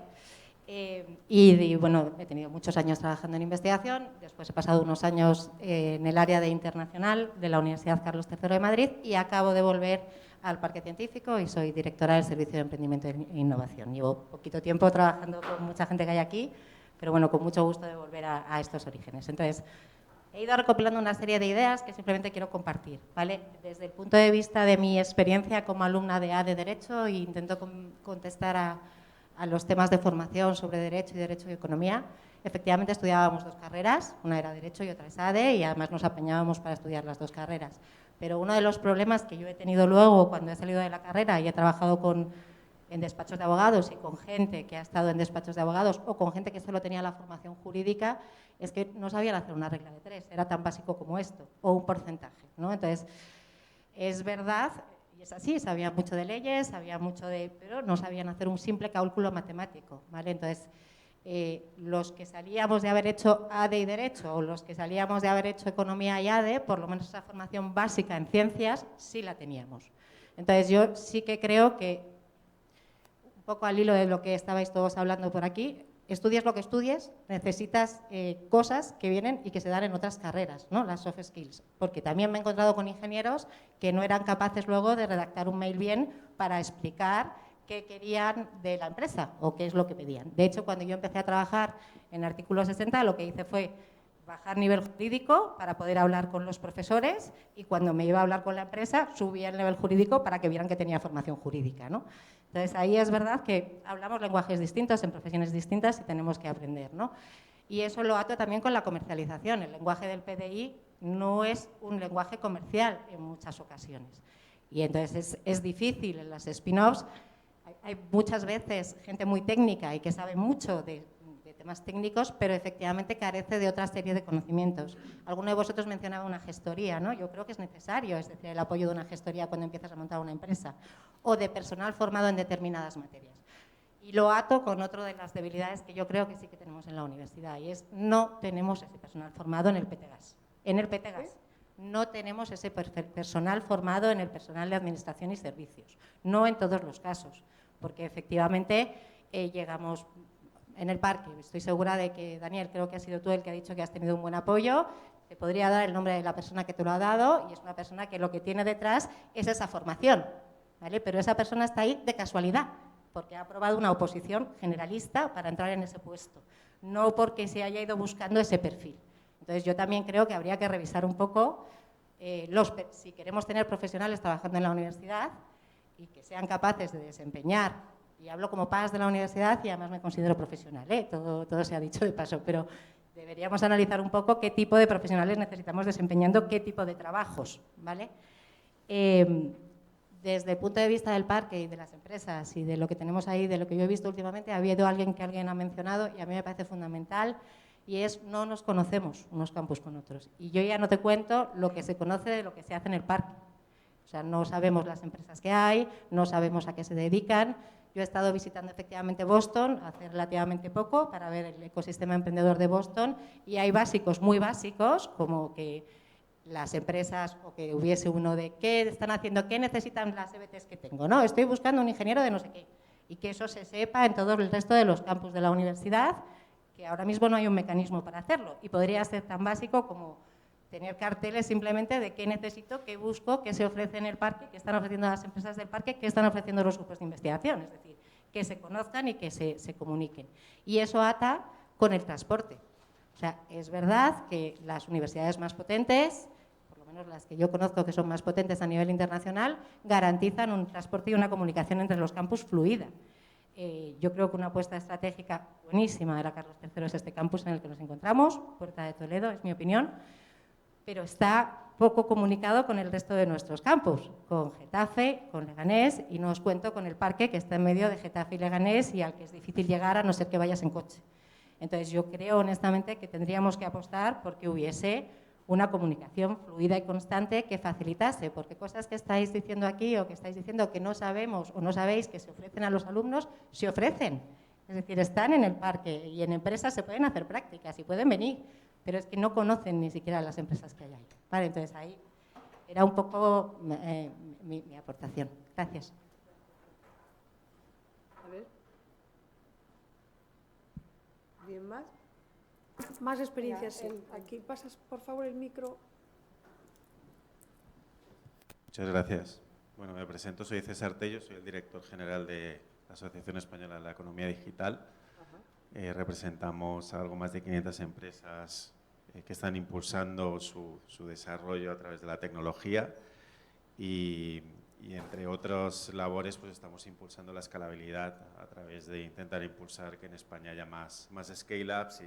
Y bueno, he tenido muchos años trabajando en investigación, después he pasado unos años en el área de internacional de la Universidad Carlos III de Madrid y acabo de volver al Parque Científico y soy directora del Servicio de Emprendimiento e Innovación. Llevo poquito tiempo trabajando con mucha gente que hay aquí, pero bueno, con mucho gusto de volver a estos orígenes. Entonces, he ido recopilando una serie de ideas que simplemente quiero compartir, ¿vale? Desde el punto de vista de mi experiencia como alumna de ADE Derecho, e intento contestar a los temas de formación sobre Derecho y Derecho y Economía. Efectivamente, estudiábamos dos carreras, una era Derecho y otra es ADE, y además nos apañábamos para estudiar las dos carreras. Pero uno de los problemas que yo he tenido luego cuando he salido de la carrera y he trabajado en despachos de abogados y con gente que ha estado en despachos de abogados o con gente que solo tenía la formación jurídica, es que no sabían hacer una regla de 3, era tan básico como esto, o un porcentaje, ¿no? Entonces, es verdad, y es así, sabían mucho de leyes, sabían mucho pero no sabían hacer un simple cálculo matemático, ¿vale? Entonces, los que salíamos de haber hecho ADE y Derecho o los que salíamos de haber hecho Economía y ADE, por lo menos esa formación básica en ciencias, sí la teníamos. Entonces, yo sí que creo que, un poco al hilo de lo que estabais todos hablando por aquí, estudies lo que estudies, necesitas cosas que vienen y que se dan en otras carreras, ¿no? Las soft skills. Porque también me he encontrado con ingenieros que no eran capaces luego de redactar un mail bien para explicar qué querían de la empresa o qué es lo que pedían. De hecho, cuando yo empecé a trabajar en Artículo 60, lo que hice fue bajar nivel jurídico para poder hablar con los profesores y cuando me iba a hablar con la empresa, subía el nivel jurídico para que vieran que tenía formación jurídica, ¿no? Entonces, ahí es verdad que hablamos lenguajes distintos en profesiones distintas y tenemos que aprender, ¿no? Y eso lo ato también con la comercialización. El lenguaje del PDI no es un lenguaje comercial en muchas ocasiones. Y entonces es difícil en las spin-offs. Hay muchas veces gente muy técnica y que sabe mucho de temas técnicos, pero efectivamente carece de otra serie de conocimientos. Alguno de vosotros mencionaba una gestoría, ¿no? Yo creo que es necesario, es decir, el apoyo de una gestoría cuando empiezas a montar una empresa, o de personal formado en determinadas materias. Y lo ato con otra de las debilidades que yo creo que sí que tenemos en la universidad, y es no tenemos ese personal formado en el PTGAS. En el PTGAS no tenemos ese personal formado en el personal de administración y servicios, no en todos los casos, porque efectivamente llegamos en el parque. Estoy segura de que, Daniel, creo que has sido tú el que ha dicho que has tenido un buen apoyo. Te podría dar el nombre de la persona que te lo ha dado y es una persona que lo que tiene detrás es esa formación, ¿vale? Pero esa persona está ahí de casualidad, porque ha aprobado una oposición generalista para entrar en ese puesto, no porque se haya ido buscando ese perfil. Entonces, yo también creo que habría que revisar un poco si queremos tener profesionales trabajando en la universidad y que sean capaces de desempeñar. Y hablo como PAS de la universidad y además me considero profesional, todo se ha dicho de paso, pero deberíamos analizar un poco qué tipo de profesionales necesitamos desempeñando qué tipo de trabajos, ¿vale? Desde el punto de vista del parque y de las empresas y de lo que tenemos ahí, de lo que yo he visto últimamente, ha habido alguien ha mencionado y a mí me parece fundamental y es no nos conocemos unos campus con otros. Y yo ya no te cuento lo que se conoce de lo que se hace en el parque. O sea, no sabemos las empresas que hay, no sabemos a qué se dedican. Yo he estado visitando efectivamente Boston hace relativamente poco para ver el ecosistema emprendedor de Boston y hay básicos, muy básicos, como que las empresas o que hubiese uno de qué están haciendo, qué necesitan las EBTs que tengo, ¿no? Estoy buscando un ingeniero de no sé qué y que eso se sepa en todo el resto de los campus de la universidad, que ahora mismo no hay un mecanismo para hacerlo y podría ser tan básico como tener carteles simplemente de qué necesito, qué busco, qué se ofrece en el parque, qué están ofreciendo las empresas del parque, qué están ofreciendo los grupos de investigación, es decir, que se conozcan y que se comuniquen. Y eso ata con el transporte. O sea, es verdad que las universidades más potentes, por lo menos las que yo conozco que son más potentes a nivel internacional, garantizan un transporte y una comunicación entre los campus fluida. Yo creo que una apuesta estratégica buenísima de la Carlos III es este campus en el que nos encontramos, Puerta de Toledo, es mi opinión, pero está poco comunicado con el resto de nuestros campus, con Getafe, con Leganés, y no os cuento con el parque que está en medio de Getafe y Leganés y al que es difícil llegar a no ser que vayas en coche. Entonces, yo creo honestamente que tendríamos que apostar porque hubiese una comunicación fluida y constante que facilitase, porque cosas que estáis diciendo aquí o que estáis diciendo que no sabemos o no sabéis que se ofrecen a los alumnos, se ofrecen. Es decir, están en el parque y en empresas se pueden hacer prácticas y pueden venir, pero es que no conocen ni siquiera las empresas que hay ahí. Vale, entonces ahí era un poco mi aportación. Gracias. A ver. ¿Bien más? Más experiencias, sí. Aquí pasas, por favor, el micro. Muchas gracias. Bueno, me presento, soy César Tello, soy el director general de la Asociación Española de la Economía Digital. Representamos a algo más de 500 empresas que están impulsando su desarrollo a través de la tecnología y entre otras labores pues estamos impulsando la escalabilidad a través de intentar impulsar que en España haya más scale-ups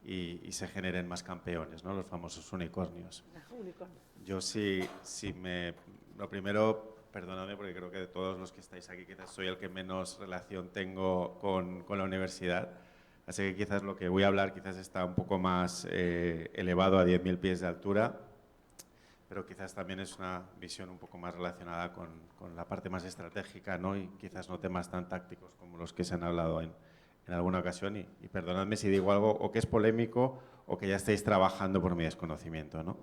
y se generen más campeones, ¿no? Los famosos unicornios. Yo lo primero, perdóname porque creo que de todos los que estáis aquí quizás soy el que menos relación tengo con la universidad, así que quizás lo que voy a hablar quizás está un poco más elevado a 10.000 pies de altura, pero quizás también es una visión un poco más relacionada con la parte más estratégica, ¿no? Y quizás no temas tan tácticos como los que se han hablado en alguna ocasión y perdonadme si digo algo o que es polémico o que ya estáis trabajando por mi desconocimiento, ¿no?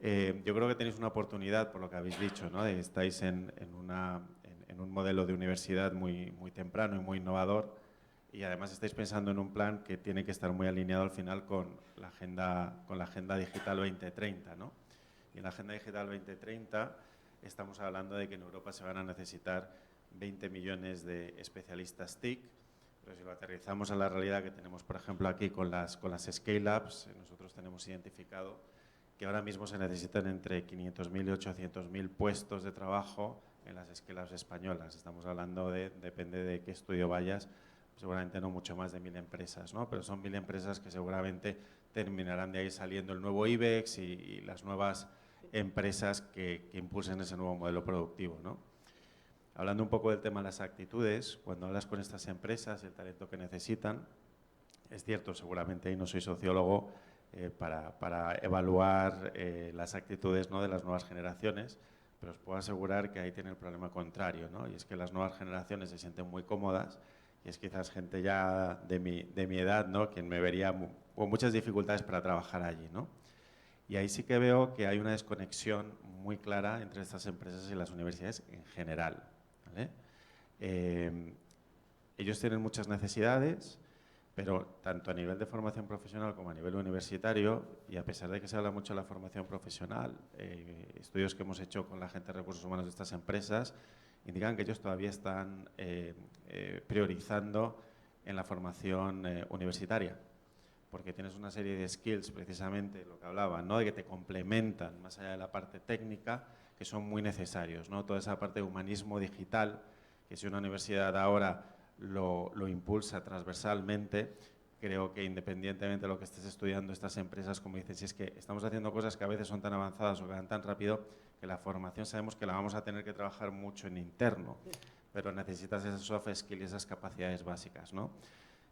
Yo creo que tenéis una oportunidad, por lo que habéis dicho, ¿no? Estáis en un modelo de universidad muy temprano y muy innovador y además estáis pensando en un plan que tiene que estar muy alineado al final con la Agenda Digital 2030, ¿no? Y en la Agenda Digital 2030 estamos hablando de que en Europa se van a necesitar 20 millones de especialistas TIC. Pero si lo aterrizamos a la realidad que tenemos, por ejemplo, aquí con las scale-ups, nosotros tenemos identificado que ahora mismo se necesitan entre 500.000 y 800.000 puestos de trabajo en las scale-ups españolas. Estamos hablando depende de qué estudio vayas, seguramente no mucho más de 1.000 empresas, ¿no? Pero son 1.000 empresas que seguramente terminarán de ahí saliendo el nuevo IBEX y las nuevas empresas que impulsen ese nuevo modelo productivo, ¿no? Hablando un poco del tema de las actitudes, cuando hablas con estas empresas y el talento que necesitan, es cierto, seguramente, y no soy sociólogo, para evaluar las actitudes, ¿no?, de las nuevas generaciones, pero os puedo asegurar que ahí tiene el problema contrario, ¿no? Y es que las nuevas generaciones se sienten muy cómodas y es quizás gente ya de mi edad, ¿no?, quien me vería con muchas dificultades para trabajar allí, ¿no? Y ahí sí que veo que hay una desconexión muy clara entre estas empresas y las universidades en general, ¿vale? Ellos tienen muchas necesidades, pero tanto a nivel de formación profesional como a nivel universitario, y a pesar de que se habla mucho de la formación profesional, estudios que hemos hecho con la gente de recursos humanos de estas empresas indican que ellos todavía están priorizando en la formación universitaria, porque tienes una serie de skills, precisamente lo que hablaba, ¿no?, de que te complementan más allá de la parte técnica, que son muy necesarios, ¿no? Toda esa parte de humanismo digital, que si una universidad ahora lo impulsa transversalmente, creo que independientemente de lo que estés estudiando, estas empresas, como dices, si es que estamos haciendo cosas que a veces son tan avanzadas o que van tan rápido, que la formación sabemos que la vamos a tener que trabajar mucho en interno, pero necesitas esas soft skills y esas capacidades básicas, ¿no?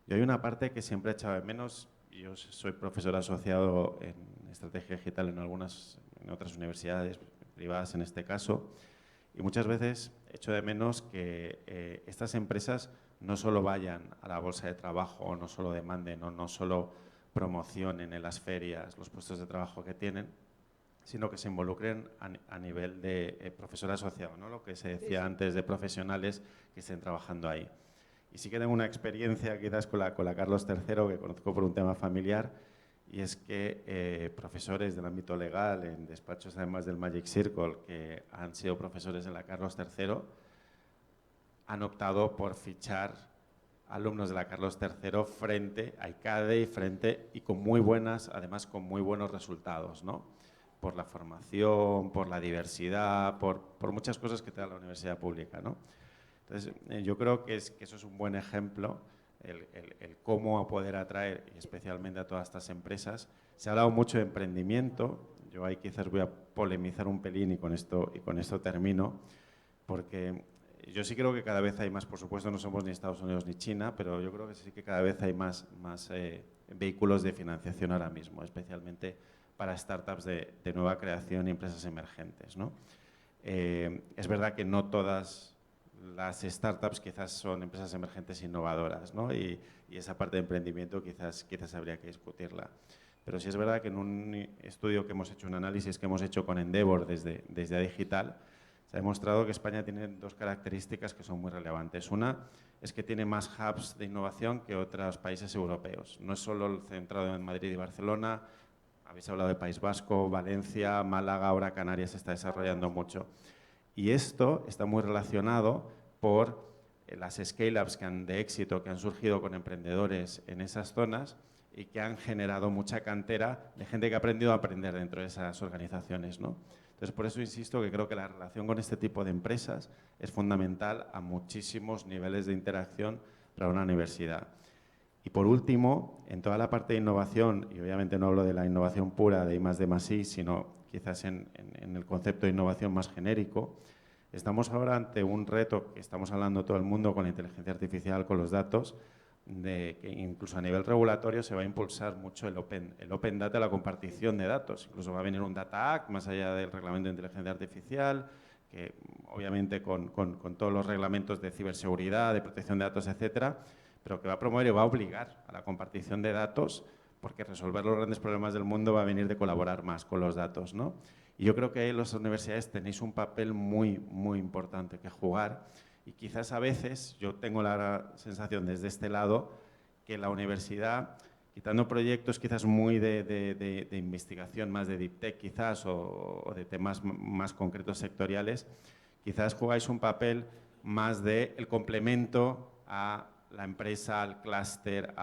Y hay una parte que siempre he echado de menos. Yo soy profesor asociado en estrategia digital en otras universidades privadas en este caso, y muchas veces echo de menos que estas empresas no solo vayan a la bolsa de trabajo o no solo demanden o no solo promocionen en las ferias los puestos de trabajo que tienen, sino que se involucren a nivel de profesor asociado, ¿no? Lo que se decía antes de profesionales que estén trabajando ahí. Y sí que tengo una experiencia quizás con la Carlos III que conozco por un tema familiar, y es que profesores del ámbito legal en despachos además del Magic Circle que han sido profesores en la Carlos III han optado por fichar alumnos de la Carlos III frente a ICADE y con muy buenas, además con muy buenos resultados, ¿no? Por la formación, por la diversidad, por muchas cosas que te da la universidad pública, ¿no? Entonces, yo creo que eso es un buen ejemplo, el cómo poder atraer, y especialmente a todas estas empresas. Se ha hablado mucho de emprendimiento, yo ahí quizás voy a polemizar un pelín y con esto termino, porque yo sí creo que cada vez hay más, por supuesto no somos ni Estados Unidos ni China, pero yo creo que sí que cada vez hay más vehículos de financiación ahora mismo, especialmente para startups de nueva creación y empresas emergentes, ¿no? Es verdad que no todas las startups quizás son empresas emergentes innovadoras, ¿no? Y esa parte de emprendimiento quizás habría que discutirla. Pero sí es verdad que en un estudio que hemos hecho, un análisis que hemos hecho con Endeavor desde Digital, se ha demostrado que España tiene dos características que son muy relevantes. Una es que tiene más hubs de innovación que otros países europeos. No es solo centrado en Madrid y Barcelona, habéis hablado de País Vasco, Valencia, Málaga, ahora Canarias se está desarrollando mucho. Y esto está muy relacionado por las scale-ups de éxito que han surgido con emprendedores en esas zonas y que han generado mucha cantera de gente que ha aprendido a aprender dentro de esas organizaciones, ¿no? Entonces, por eso insisto que creo que la relación con este tipo de empresas es fundamental a muchísimos niveles de interacción para una universidad. Y por último, en toda la parte de innovación, y obviamente no hablo de la innovación pura de I+D+I, sino quizás en el concepto de innovación más genérico, estamos ahora ante un reto que estamos hablando todo el mundo con la inteligencia artificial, con los datos, de que incluso a nivel regulatorio se va a impulsar mucho el open data, la compartición de datos. Incluso va a venir un Data Act más allá del reglamento de inteligencia artificial, que obviamente con todos los reglamentos de ciberseguridad, de protección de datos, etcétera, pero que va a promover y va a obligar a la compartición de datos, porque resolver los grandes problemas del mundo va a venir de colaborar más con los datos, ¿no? Y yo creo que ahí las universidades tenéis un papel muy, muy importante que jugar. Y quizás a veces, yo tengo la sensación desde este lado, que la universidad, quitando proyectos quizás muy de investigación, más de deep tech quizás, o de temas más concretos sectoriales, quizás jugáis un papel más de el complemento a la empresa, al clúster,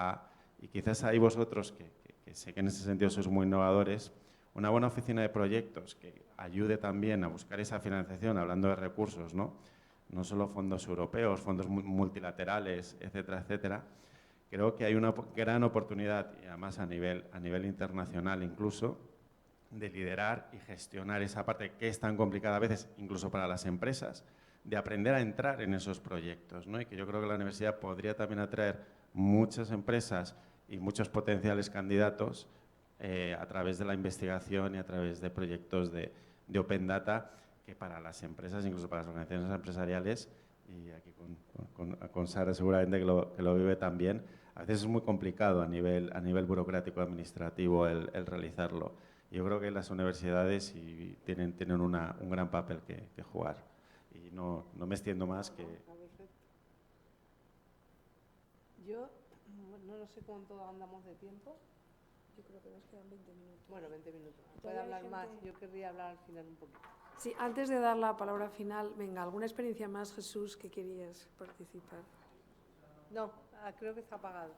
y quizás ahí vosotros, que sé que en ese sentido sois muy innovadores, una buena oficina de proyectos que ayude también a buscar esa financiación, hablando de recursos, ¿no? No solo fondos europeos, fondos multilaterales, etcétera, etcétera. Creo que hay una gran oportunidad, y además a nivel internacional incluso, de liderar y gestionar esa parte que es tan complicada a veces, incluso para las empresas, de aprender a entrar en esos proyectos, ¿no? Y que yo creo que la universidad podría también atraer muchas empresas y muchos potenciales candidatos a través de la investigación y a través de proyectos de Open Data, que para las empresas, incluso para las organizaciones empresariales, y aquí con Sara seguramente que lo vive también, a veces es muy complicado a nivel burocrático administrativo el realizarlo. Yo creo que las universidades tienen un gran papel que jugar. Y no me extiendo más que... Yo no sé cuánto andamos de tiempo. Yo creo que nos quedan 20 minutos. Bueno, 20 minutos. Puede hablar más. Yo querría hablar al final un poquito. Sí, antes de dar la palabra final, venga, ¿alguna experiencia más, Jesús, que querías participar? No, creo que está apagado.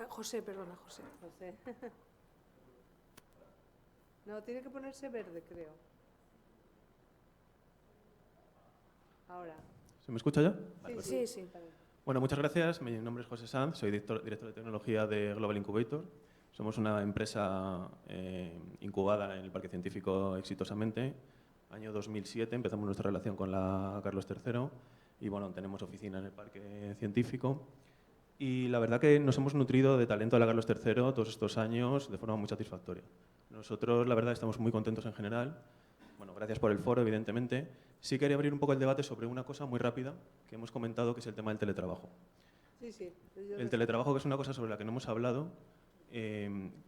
José, perdona, José. José. No, tiene que ponerse verde, creo. Ahora. ¿Se me escucha ya? Sí. Bueno, muchas gracias. Mi nombre es José Sanz, soy director de tecnología de Global Incubator. Somos una empresa incubada en el Parque Científico exitosamente. Año 2007 empezamos nuestra relación con la Carlos III y bueno, tenemos oficina en el Parque Científico. Y la verdad que nos hemos nutrido de talento de la Carlos III todos estos años de forma muy satisfactoria. Nosotros, la verdad, estamos muy contentos en general. Bueno, gracias por el foro, evidentemente. Sí quería abrir un poco el debate sobre una cosa muy rápida que hemos comentado, que es el tema del teletrabajo. Sí. El teletrabajo, que es una cosa sobre la que no hemos hablado,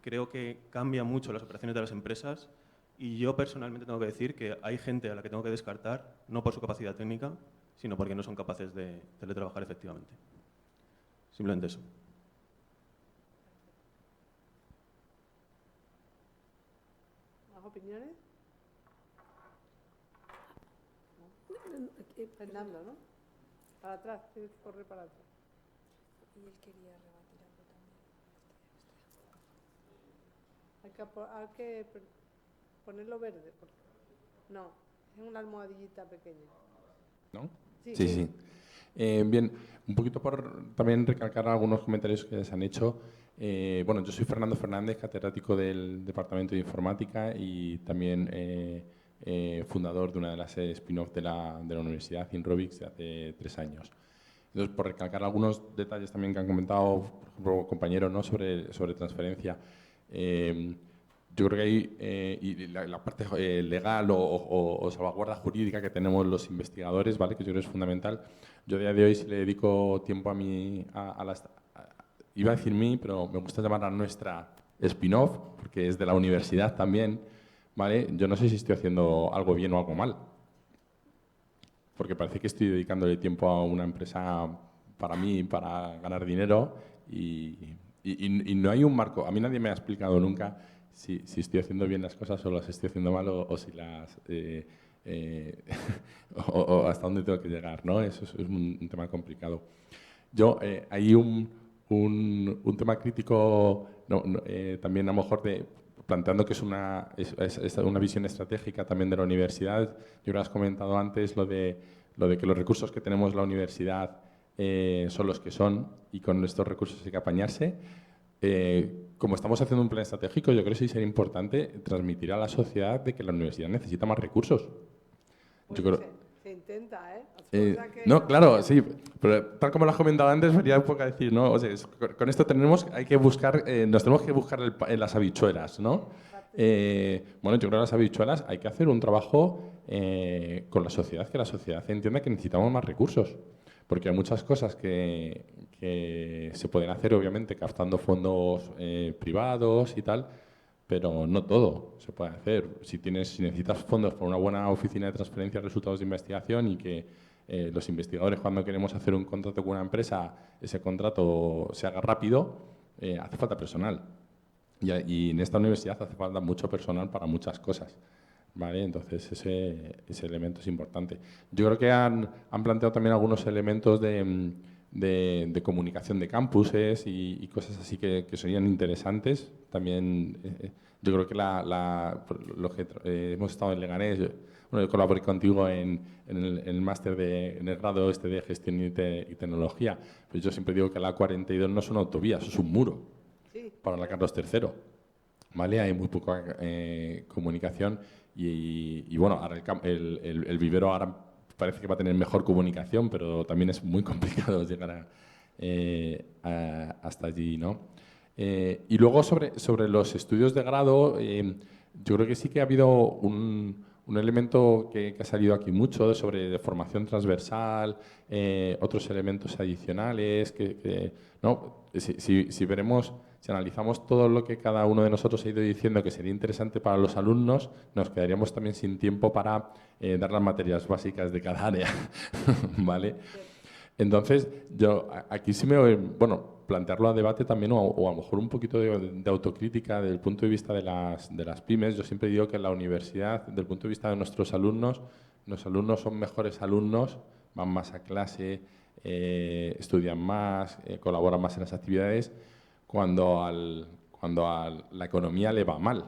creo que cambia mucho las operaciones de las empresas y yo personalmente tengo que decir que hay gente a la que tengo que descartar, no por su capacidad técnica, sino porque no son capaces de teletrabajar efectivamente. Simplemente eso. ¿Más opiniones? Fernando, ¿no? Para atrás, tienes que correr para atrás. Y él quería rebatir algo también. Hay que ponerlo verde. No, es una almohadillita pequeña. ¿No? Sí. Bien, un poquito por también recalcar algunos comentarios que se han hecho. Bueno, yo soy Fernando Fernández, catedrático del Departamento de Informática y también fundador de una de las spin-off de la universidad, Inrobix, de hace 3 años. Entonces, por recalcar algunos detalles también que han comentado, por ejemplo, compañeros, ¿no?, sobre transferencia, yo creo que hay y la parte legal o salvaguarda jurídica que tenemos los investigadores, ¿vale?, que yo creo que es fundamental. Yo a día de hoy, si le dedico tiempo iba a decir pero me gusta llamar a nuestra spin-off, porque es de la universidad también, ¿vale? Yo no sé si estoy haciendo algo bien o algo mal, porque parece que estoy dedicándole tiempo a una empresa para mí, para ganar dinero, y no hay un marco. A mí nadie me ha explicado nunca si estoy haciendo bien las cosas o las estoy haciendo mal o si las o hasta dónde tengo que llegar, ¿no? Eso es un tema complicado. Hay un tema crítico también a lo mejor planteando que es una visión estratégica también de la universidad. Yo lo has comentado antes, lo de que los recursos que tenemos en la universidad son los que son y con estos recursos hay que apañarse. Como estamos haciendo un plan estratégico, yo creo que sí sería importante transmitir a la sociedad de que la universidad necesita más recursos. Yo creo, se intenta, ¿eh? No, claro, sí, pero tal como lo has comentado antes, sería un poco decir, ¿no? O sea, con esto hay que buscar, nos tenemos que buscar en las habichuelas, ¿no? Bueno, yo creo que las habichuelas hay que hacer un trabajo con la sociedad, que la sociedad entienda que necesitamos más recursos, porque hay muchas cosas que se pueden hacer, obviamente, captando fondos privados y tal, pero no todo se puede hacer. Si necesitas fondos para una buena oficina de transferencia de resultados de investigación y que los investigadores, cuando queremos hacer un contrato con una empresa, ese contrato se haga rápido, hace falta personal. Y en esta universidad hace falta mucho personal para muchas cosas, ¿vale? Entonces ese elemento es importante. Yo creo que han planteado también algunos elementos de comunicación de campuses y cosas así que serían interesantes. También yo creo que hemos estado en Leganés. Bueno, yo colaboré contigo en el máster en el grado de gestión y tecnología. Pues yo siempre digo que la A42 no es una autovía, eso es un muro para la Carlos III. ¿Vale? Hay muy poca comunicación y bueno, ahora el vivero ahora parece que va a tener mejor comunicación, pero también es muy complicado llegar hasta allí, ¿no? Y luego sobre los estudios de grado, yo creo que sí que ha habido un elemento que ha salido aquí mucho sobre formación transversal, otros elementos adicionales, ¿no? Si veremos, si analizamos todo lo que cada uno de nosotros ha ido diciendo que sería interesante para los alumnos, nos quedaríamos también sin tiempo para dar las materias básicas de cada área, ¿vale? Entonces, yo aquí sí plantearlo a debate también o a lo mejor un poquito de autocrítica desde el punto de vista de las pymes. Yo siempre digo que en la universidad, desde el punto de vista de nuestros alumnos son mejores alumnos, van más a clase, estudian más, colaboran más en las actividades, cuando a la economía le va mal.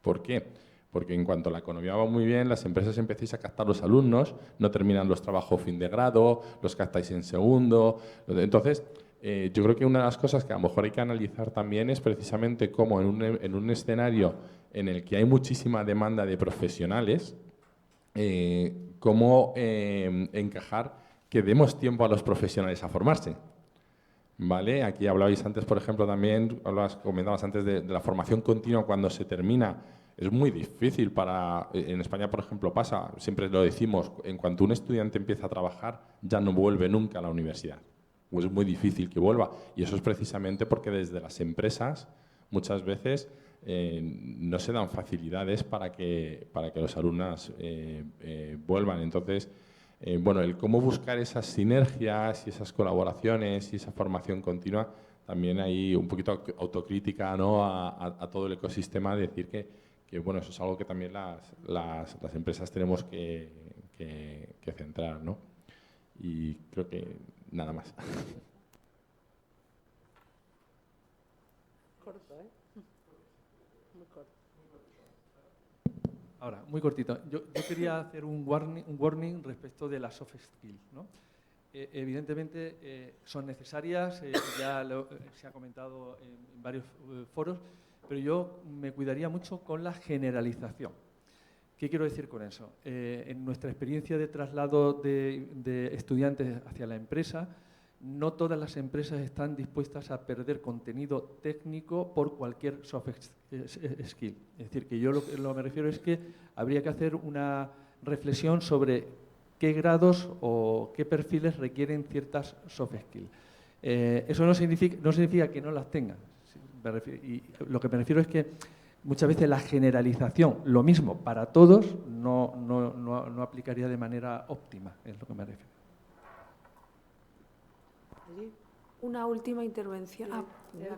¿Por qué? Porque en cuanto la economía va muy bien, las empresas empiezan a captar los alumnos, no terminan los trabajos fin de grado, los captáis en segundo. Entonces, yo creo que una de las cosas que a lo mejor hay que analizar también es precisamente cómo en un escenario en el que hay muchísima demanda de profesionales, cómo encajar que demos tiempo a los profesionales a formarse. ¿Vale? Aquí hablabais antes, por ejemplo, también, comentabas antes de la formación continua cuando se termina. Es muy difícil en España, por ejemplo, pasa, siempre lo decimos, en cuanto un estudiante empieza a trabajar, ya no vuelve nunca a la universidad. Pues es muy difícil que vuelva. Y eso es precisamente porque desde las empresas muchas veces no se dan facilidades para que los alumnos vuelvan. Entonces, bueno, el cómo buscar esas sinergias y esas colaboraciones y esa formación continua, también hay un poquito autocrítica, ¿no?, a todo el ecosistema, de decir que bueno, eso es algo que también las empresas tenemos que centrar, ¿no? Y creo que nada más. Corto, ¿eh? Muy corto. Ahora, muy cortito. Yo quería hacer un warning respecto de las soft skills, ¿no? evidentemente son necesarias, ya se ha comentado en varios foros, pero yo me cuidaría mucho con la generalización. ¿Qué quiero decir con eso? En nuestra experiencia de traslado de estudiantes hacia la empresa, no todas las empresas están dispuestas a perder contenido técnico por cualquier soft skill. Es decir, que yo lo que me refiero es que habría que hacer una reflexión sobre qué grados o qué perfiles requieren ciertas soft skills. Eso no significa que no las tengan. Y lo que me refiero es que muchas veces la generalización, lo mismo para todos, no aplicaría de manera óptima, es lo que me refiero. Una última intervención.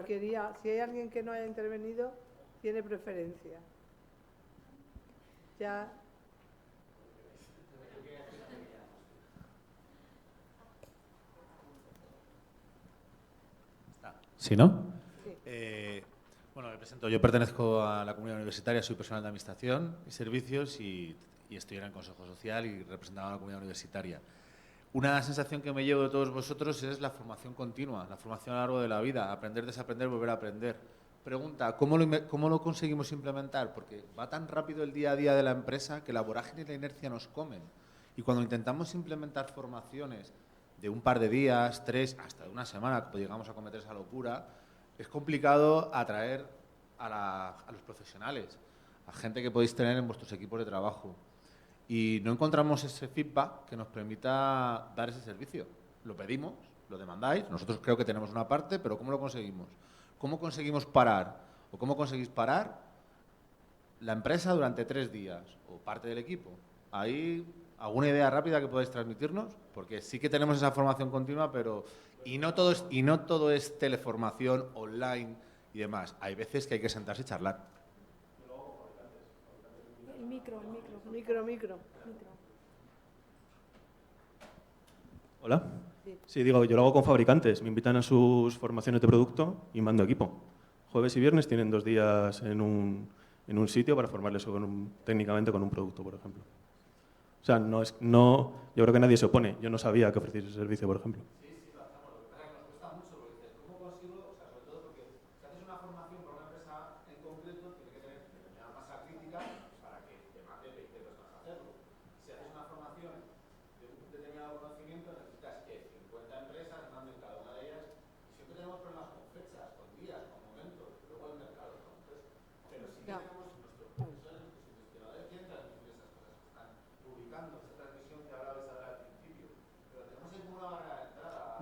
Si hay alguien que no haya intervenido, tiene preferencia. Ya. ¿Sí, no? Sí. Bueno, me presento. Yo pertenezco a la comunidad universitaria, soy personal de Administración y Servicios y estoy en el Consejo Social y representaba a la comunidad universitaria. Una sensación que me llevo de todos vosotros es la formación continua, la formación a lo largo de la vida, aprender, desaprender, volver a aprender. Pregunta, ¿cómo lo conseguimos implementar? Porque va tan rápido el día a día de la empresa que la vorágine y la inercia nos comen. Y cuando intentamos implementar formaciones de un par de días, 3, hasta de una semana, que llegamos a cometer esa locura, es complicado atraer a los profesionales, a gente que podéis tener en vuestros equipos de trabajo. Y no encontramos ese feedback que nos permita dar ese servicio. Lo pedimos, lo demandáis, nosotros creo que tenemos una parte, pero ¿cómo lo conseguimos? ¿Cómo conseguimos parar o cómo conseguís parar la empresa durante 3 días o parte del equipo? ¿Hay alguna idea rápida que podáis transmitirnos? Porque sí que tenemos esa formación continua, pero y no todo es teleformación online y demás. Hay veces que hay que sentarse y charlar. El micro. Hola. Sí, digo, yo lo hago con fabricantes. Me invitan a sus formaciones de producto y mando equipo. Jueves y viernes tienen 2 días en un sitio para formarles técnicamente con un producto, por ejemplo. O sea, yo creo que nadie se opone. Yo no sabía que ofrecía ese servicio, por ejemplo.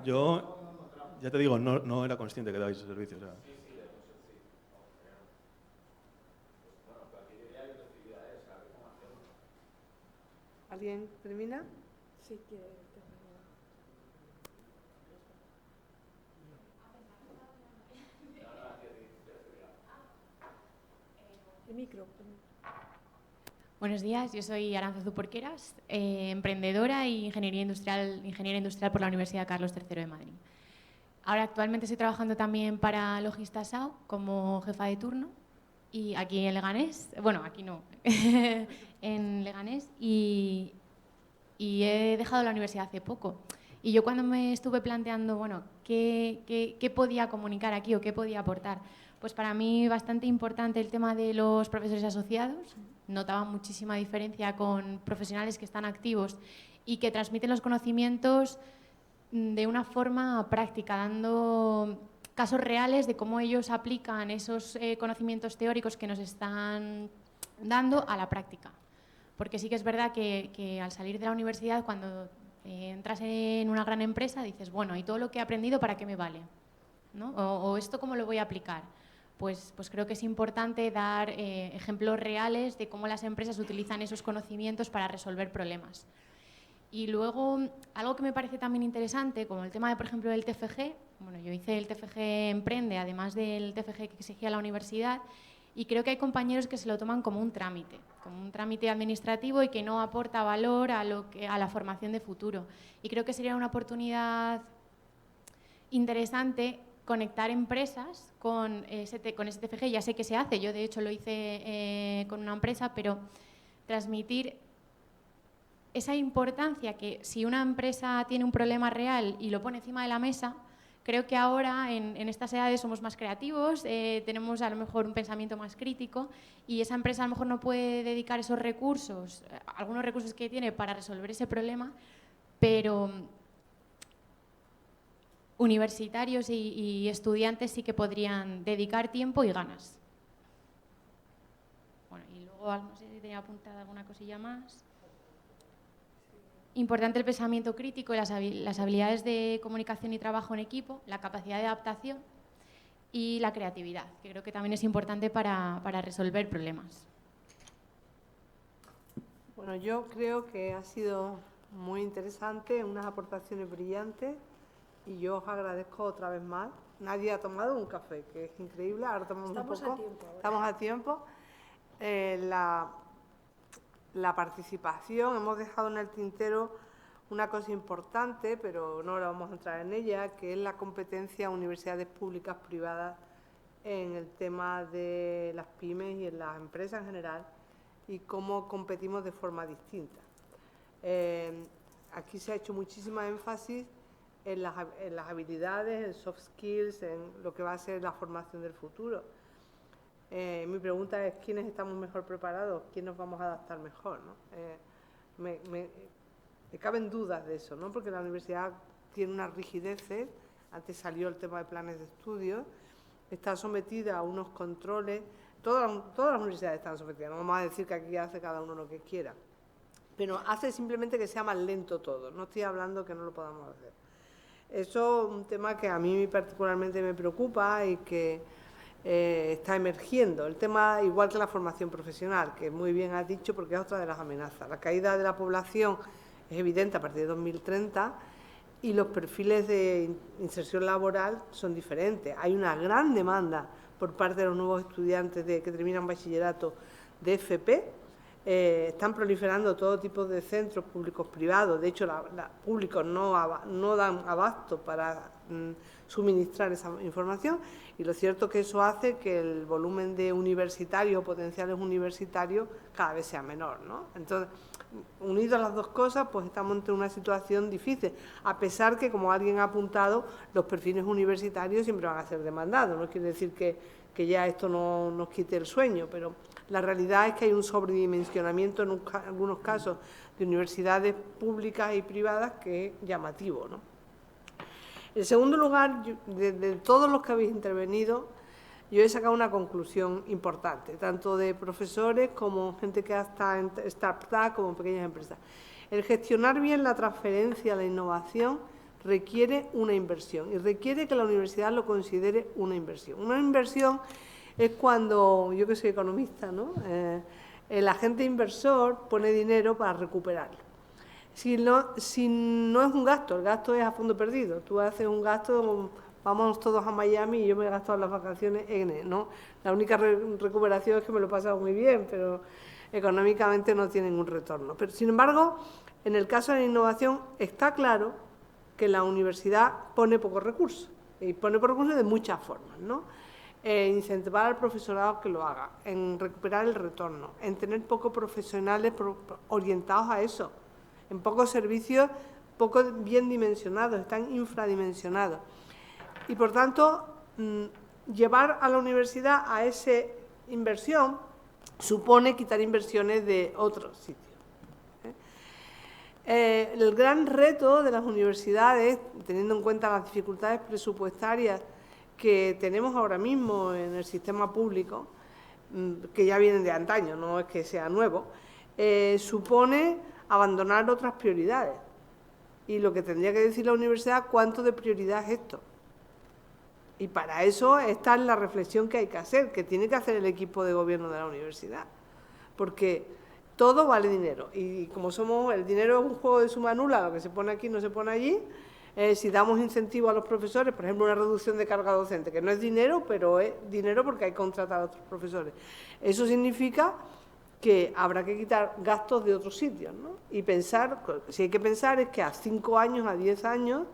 Yo, ya te digo, no era consciente que dabais ese servicio. O sea. ¿Alguien termina? Sí, que el micro. Buenos días, yo soy Aránzazu Porqueras, emprendedora e ingeniera industrial por la Universidad Carlos III de Madrid. Ahora actualmente estoy trabajando también para Logistasao como jefa de turno y aquí en Leganés, bueno, aquí no, en Leganés y he dejado la universidad hace poco. Y yo cuando me estuve planteando, bueno, ¿qué podía comunicar aquí o qué podía aportar? Pues para mí bastante importante el tema de los profesores asociados. Notaba muchísima diferencia con profesionales que están activos y que transmiten los conocimientos de una forma práctica, dando casos reales de cómo ellos aplican esos conocimientos teóricos que nos están dando a la práctica. Porque sí que es verdad que al salir de la universidad, cuando entras en una gran empresa, dices, bueno, ¿y todo lo que he aprendido para qué me vale? ¿No? O esto cómo lo voy a aplicar. Pues creo que es importante dar ejemplos reales de cómo las empresas utilizan esos conocimientos para resolver problemas. Y luego, algo que me parece también interesante, como el tema de, por ejemplo, del TFG, bueno, yo hice el TFG Emprende, además del TFG que exigía la universidad, y creo que hay compañeros que se lo toman como un trámite administrativo y que no aporta valor a la formación de futuro. Y creo que sería una oportunidad interesante conectar empresas con ese TFG. Ya sé que se hace, yo de hecho lo hice con una empresa, pero transmitir esa importancia que si una empresa tiene un problema real y lo pone encima de la mesa, creo que ahora en estas edades somos más creativos, tenemos a lo mejor un pensamiento más crítico y esa empresa a lo mejor no puede dedicar esos recursos, algunos recursos que tiene para resolver ese problema, pero universitarios y estudiantes sí que podrían dedicar tiempo y ganas. Bueno, y luego no sé si tenía apuntada alguna cosilla más. Importante el pensamiento crítico y las habilidades de comunicación y trabajo en equipo, la capacidad de adaptación y la creatividad, que creo que también es importante para resolver problemas. Bueno, yo creo que ha sido muy interesante, unas aportaciones brillantes y yo os agradezco otra vez más. Nadie ha tomado un café, que es increíble, ahora tomamos un poco. Estamos a tiempo. La participación, hemos dejado en el tintero una cosa importante, pero no ahora vamos a entrar en ella, que es la competencia universidades públicas privadas en el tema de las pymes y en las empresas en general y cómo competimos de forma distinta. Aquí se ha hecho muchísima énfasis en las habilidades, en soft skills, en lo que va a ser la formación del futuro. Mi pregunta es, ¿quiénes estamos mejor preparados? ¿Quién nos vamos a adaptar mejor? ¿No? Me caben dudas de eso, ¿no? Porque la universidad tiene unas rigideces, antes salió el tema de planes de estudio, está sometida a unos controles, todas las universidades están sometidas, no vamos a decir que aquí hace cada uno lo que quiera, pero hace simplemente que sea más lento todo, no estoy hablando que no lo podamos hacer. Eso es un tema que a mí particularmente me preocupa y que está emergiendo. El tema, igual que la formación profesional, que muy bien has dicho, porque es otra de las amenazas. La caída de la población es evidente a partir de 2030 y los perfiles de inserción laboral son diferentes. Hay una gran demanda por parte de los nuevos estudiantes que terminan bachillerato de FP. Están proliferando todo tipo de centros públicos privados. De hecho, públicos no dan abasto para suministrar esa información y lo cierto es que eso hace que el volumen de universitarios, potenciales universitarios, cada vez sea menor, ¿no? Entonces, unidas las dos cosas, pues estamos ante una situación difícil, a pesar que, como alguien ha apuntado, los perfiles universitarios siempre van a ser demandados. No quiere decir que ya esto no nos quite el sueño, pero la realidad es que hay un sobredimensionamiento en algunos casos de universidades públicas y privadas que es llamativo, ¿no? En segundo lugar, de todos los que habéis intervenido, yo he sacado una conclusión importante, tanto de profesores como gente que está en startups como en pequeñas empresas. El gestionar bien la transferencia, la innovación, requiere una inversión y requiere que la universidad lo considere una inversión. Una inversión es cuando, yo que soy economista, ¿no? El agente inversor pone dinero para recuperarlo. Si no es un gasto, el gasto es a fondo perdido. Tú haces un gasto, vamos todos a Miami y yo me he gastado las vacaciones N, ¿no? La única recuperación es que me lo he pasado muy bien, pero económicamente no tiene ningún retorno. Pero, sin embargo, en el caso de la innovación está claro que la universidad pone pocos recursos, y pone pocos recursos de muchas formas, ¿no? Incentivar al profesorado que lo haga, en recuperar el retorno, en tener pocos profesionales orientados a eso, en pocos servicios poco bien dimensionados, están infradimensionados. Y por tanto, llevar a la universidad a esa inversión supone quitar inversiones de otros sitios. El gran reto de las universidades, teniendo en cuenta las dificultades presupuestarias que tenemos ahora mismo en el sistema público, que ya vienen de antaño, no es que sea nuevo, supone abandonar otras prioridades. Y lo que tendría que decir la universidad, ¿cuánto de prioridad es esto? Y para eso está la reflexión que hay que hacer, que tiene que hacer el equipo de gobierno de la universidad. Porque todo vale dinero. Y como el dinero es un juego de suma nula, lo que se pone aquí no se pone allí. Si damos incentivo a los profesores, por ejemplo, una reducción de carga docente, que no es dinero, pero es dinero porque hay que contratar a otros profesores. Eso significa que habrá que quitar gastos de otros sitios, ¿no? Y pensar, si hay que pensar, es que a 5 años, a 10 años,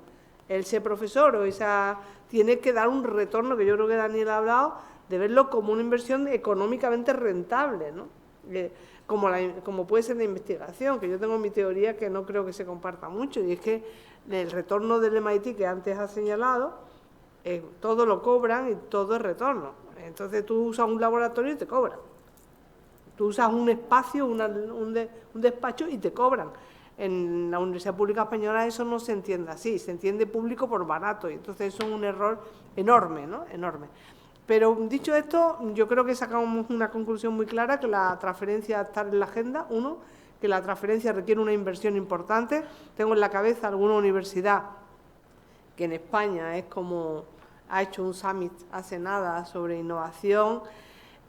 ese profesor o esa tiene que dar un retorno, que yo creo que Daniel ha hablado, de verlo como una inversión económicamente rentable, ¿no? como puede ser la investigación, que yo tengo mi teoría que no creo que se comparta mucho, y es que el retorno del MIT que antes has señalado, todo lo cobran y todo es retorno. Entonces tú usas un laboratorio y te cobran. Tú usas un espacio, un despacho y te cobran. En la Universidad Pública Española eso no se entiende así, se entiende público por barato, y entonces eso es un error enorme, ¿no? Enorme. Pero dicho esto, yo creo que sacamos una conclusión muy clara, que la transferencia está en la agenda, uno, que la transferencia requiere una inversión importante. Tengo en la cabeza alguna universidad que en España es como ha hecho un summit hace nada sobre innovación,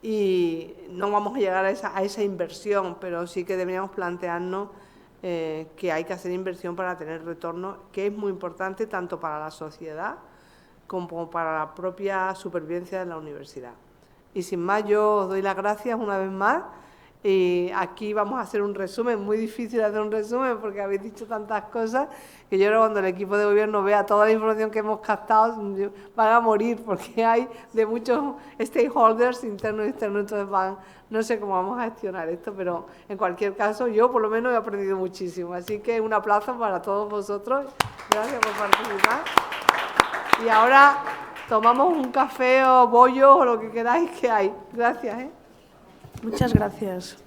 y no vamos a llegar a esa inversión, pero sí que deberíamos plantearnos que hay que hacer inversión para tener retorno, que es muy importante tanto para la sociedad como para la propia supervivencia de la universidad. Y sin más, yo os doy las gracias una vez más, y aquí vamos a hacer un resumen, muy difícil hacer un resumen porque habéis dicho tantas cosas que yo creo que cuando el equipo de gobierno vea toda la información que hemos captado van a morir, porque hay de muchos stakeholders internos y externos, entonces no sé cómo vamos a gestionar esto, pero en cualquier caso yo por lo menos he aprendido muchísimo, así que un aplauso para todos vosotros, gracias por participar. Y ahora tomamos un café o bollo o lo que queráis que hay. Gracias. Muchas gracias.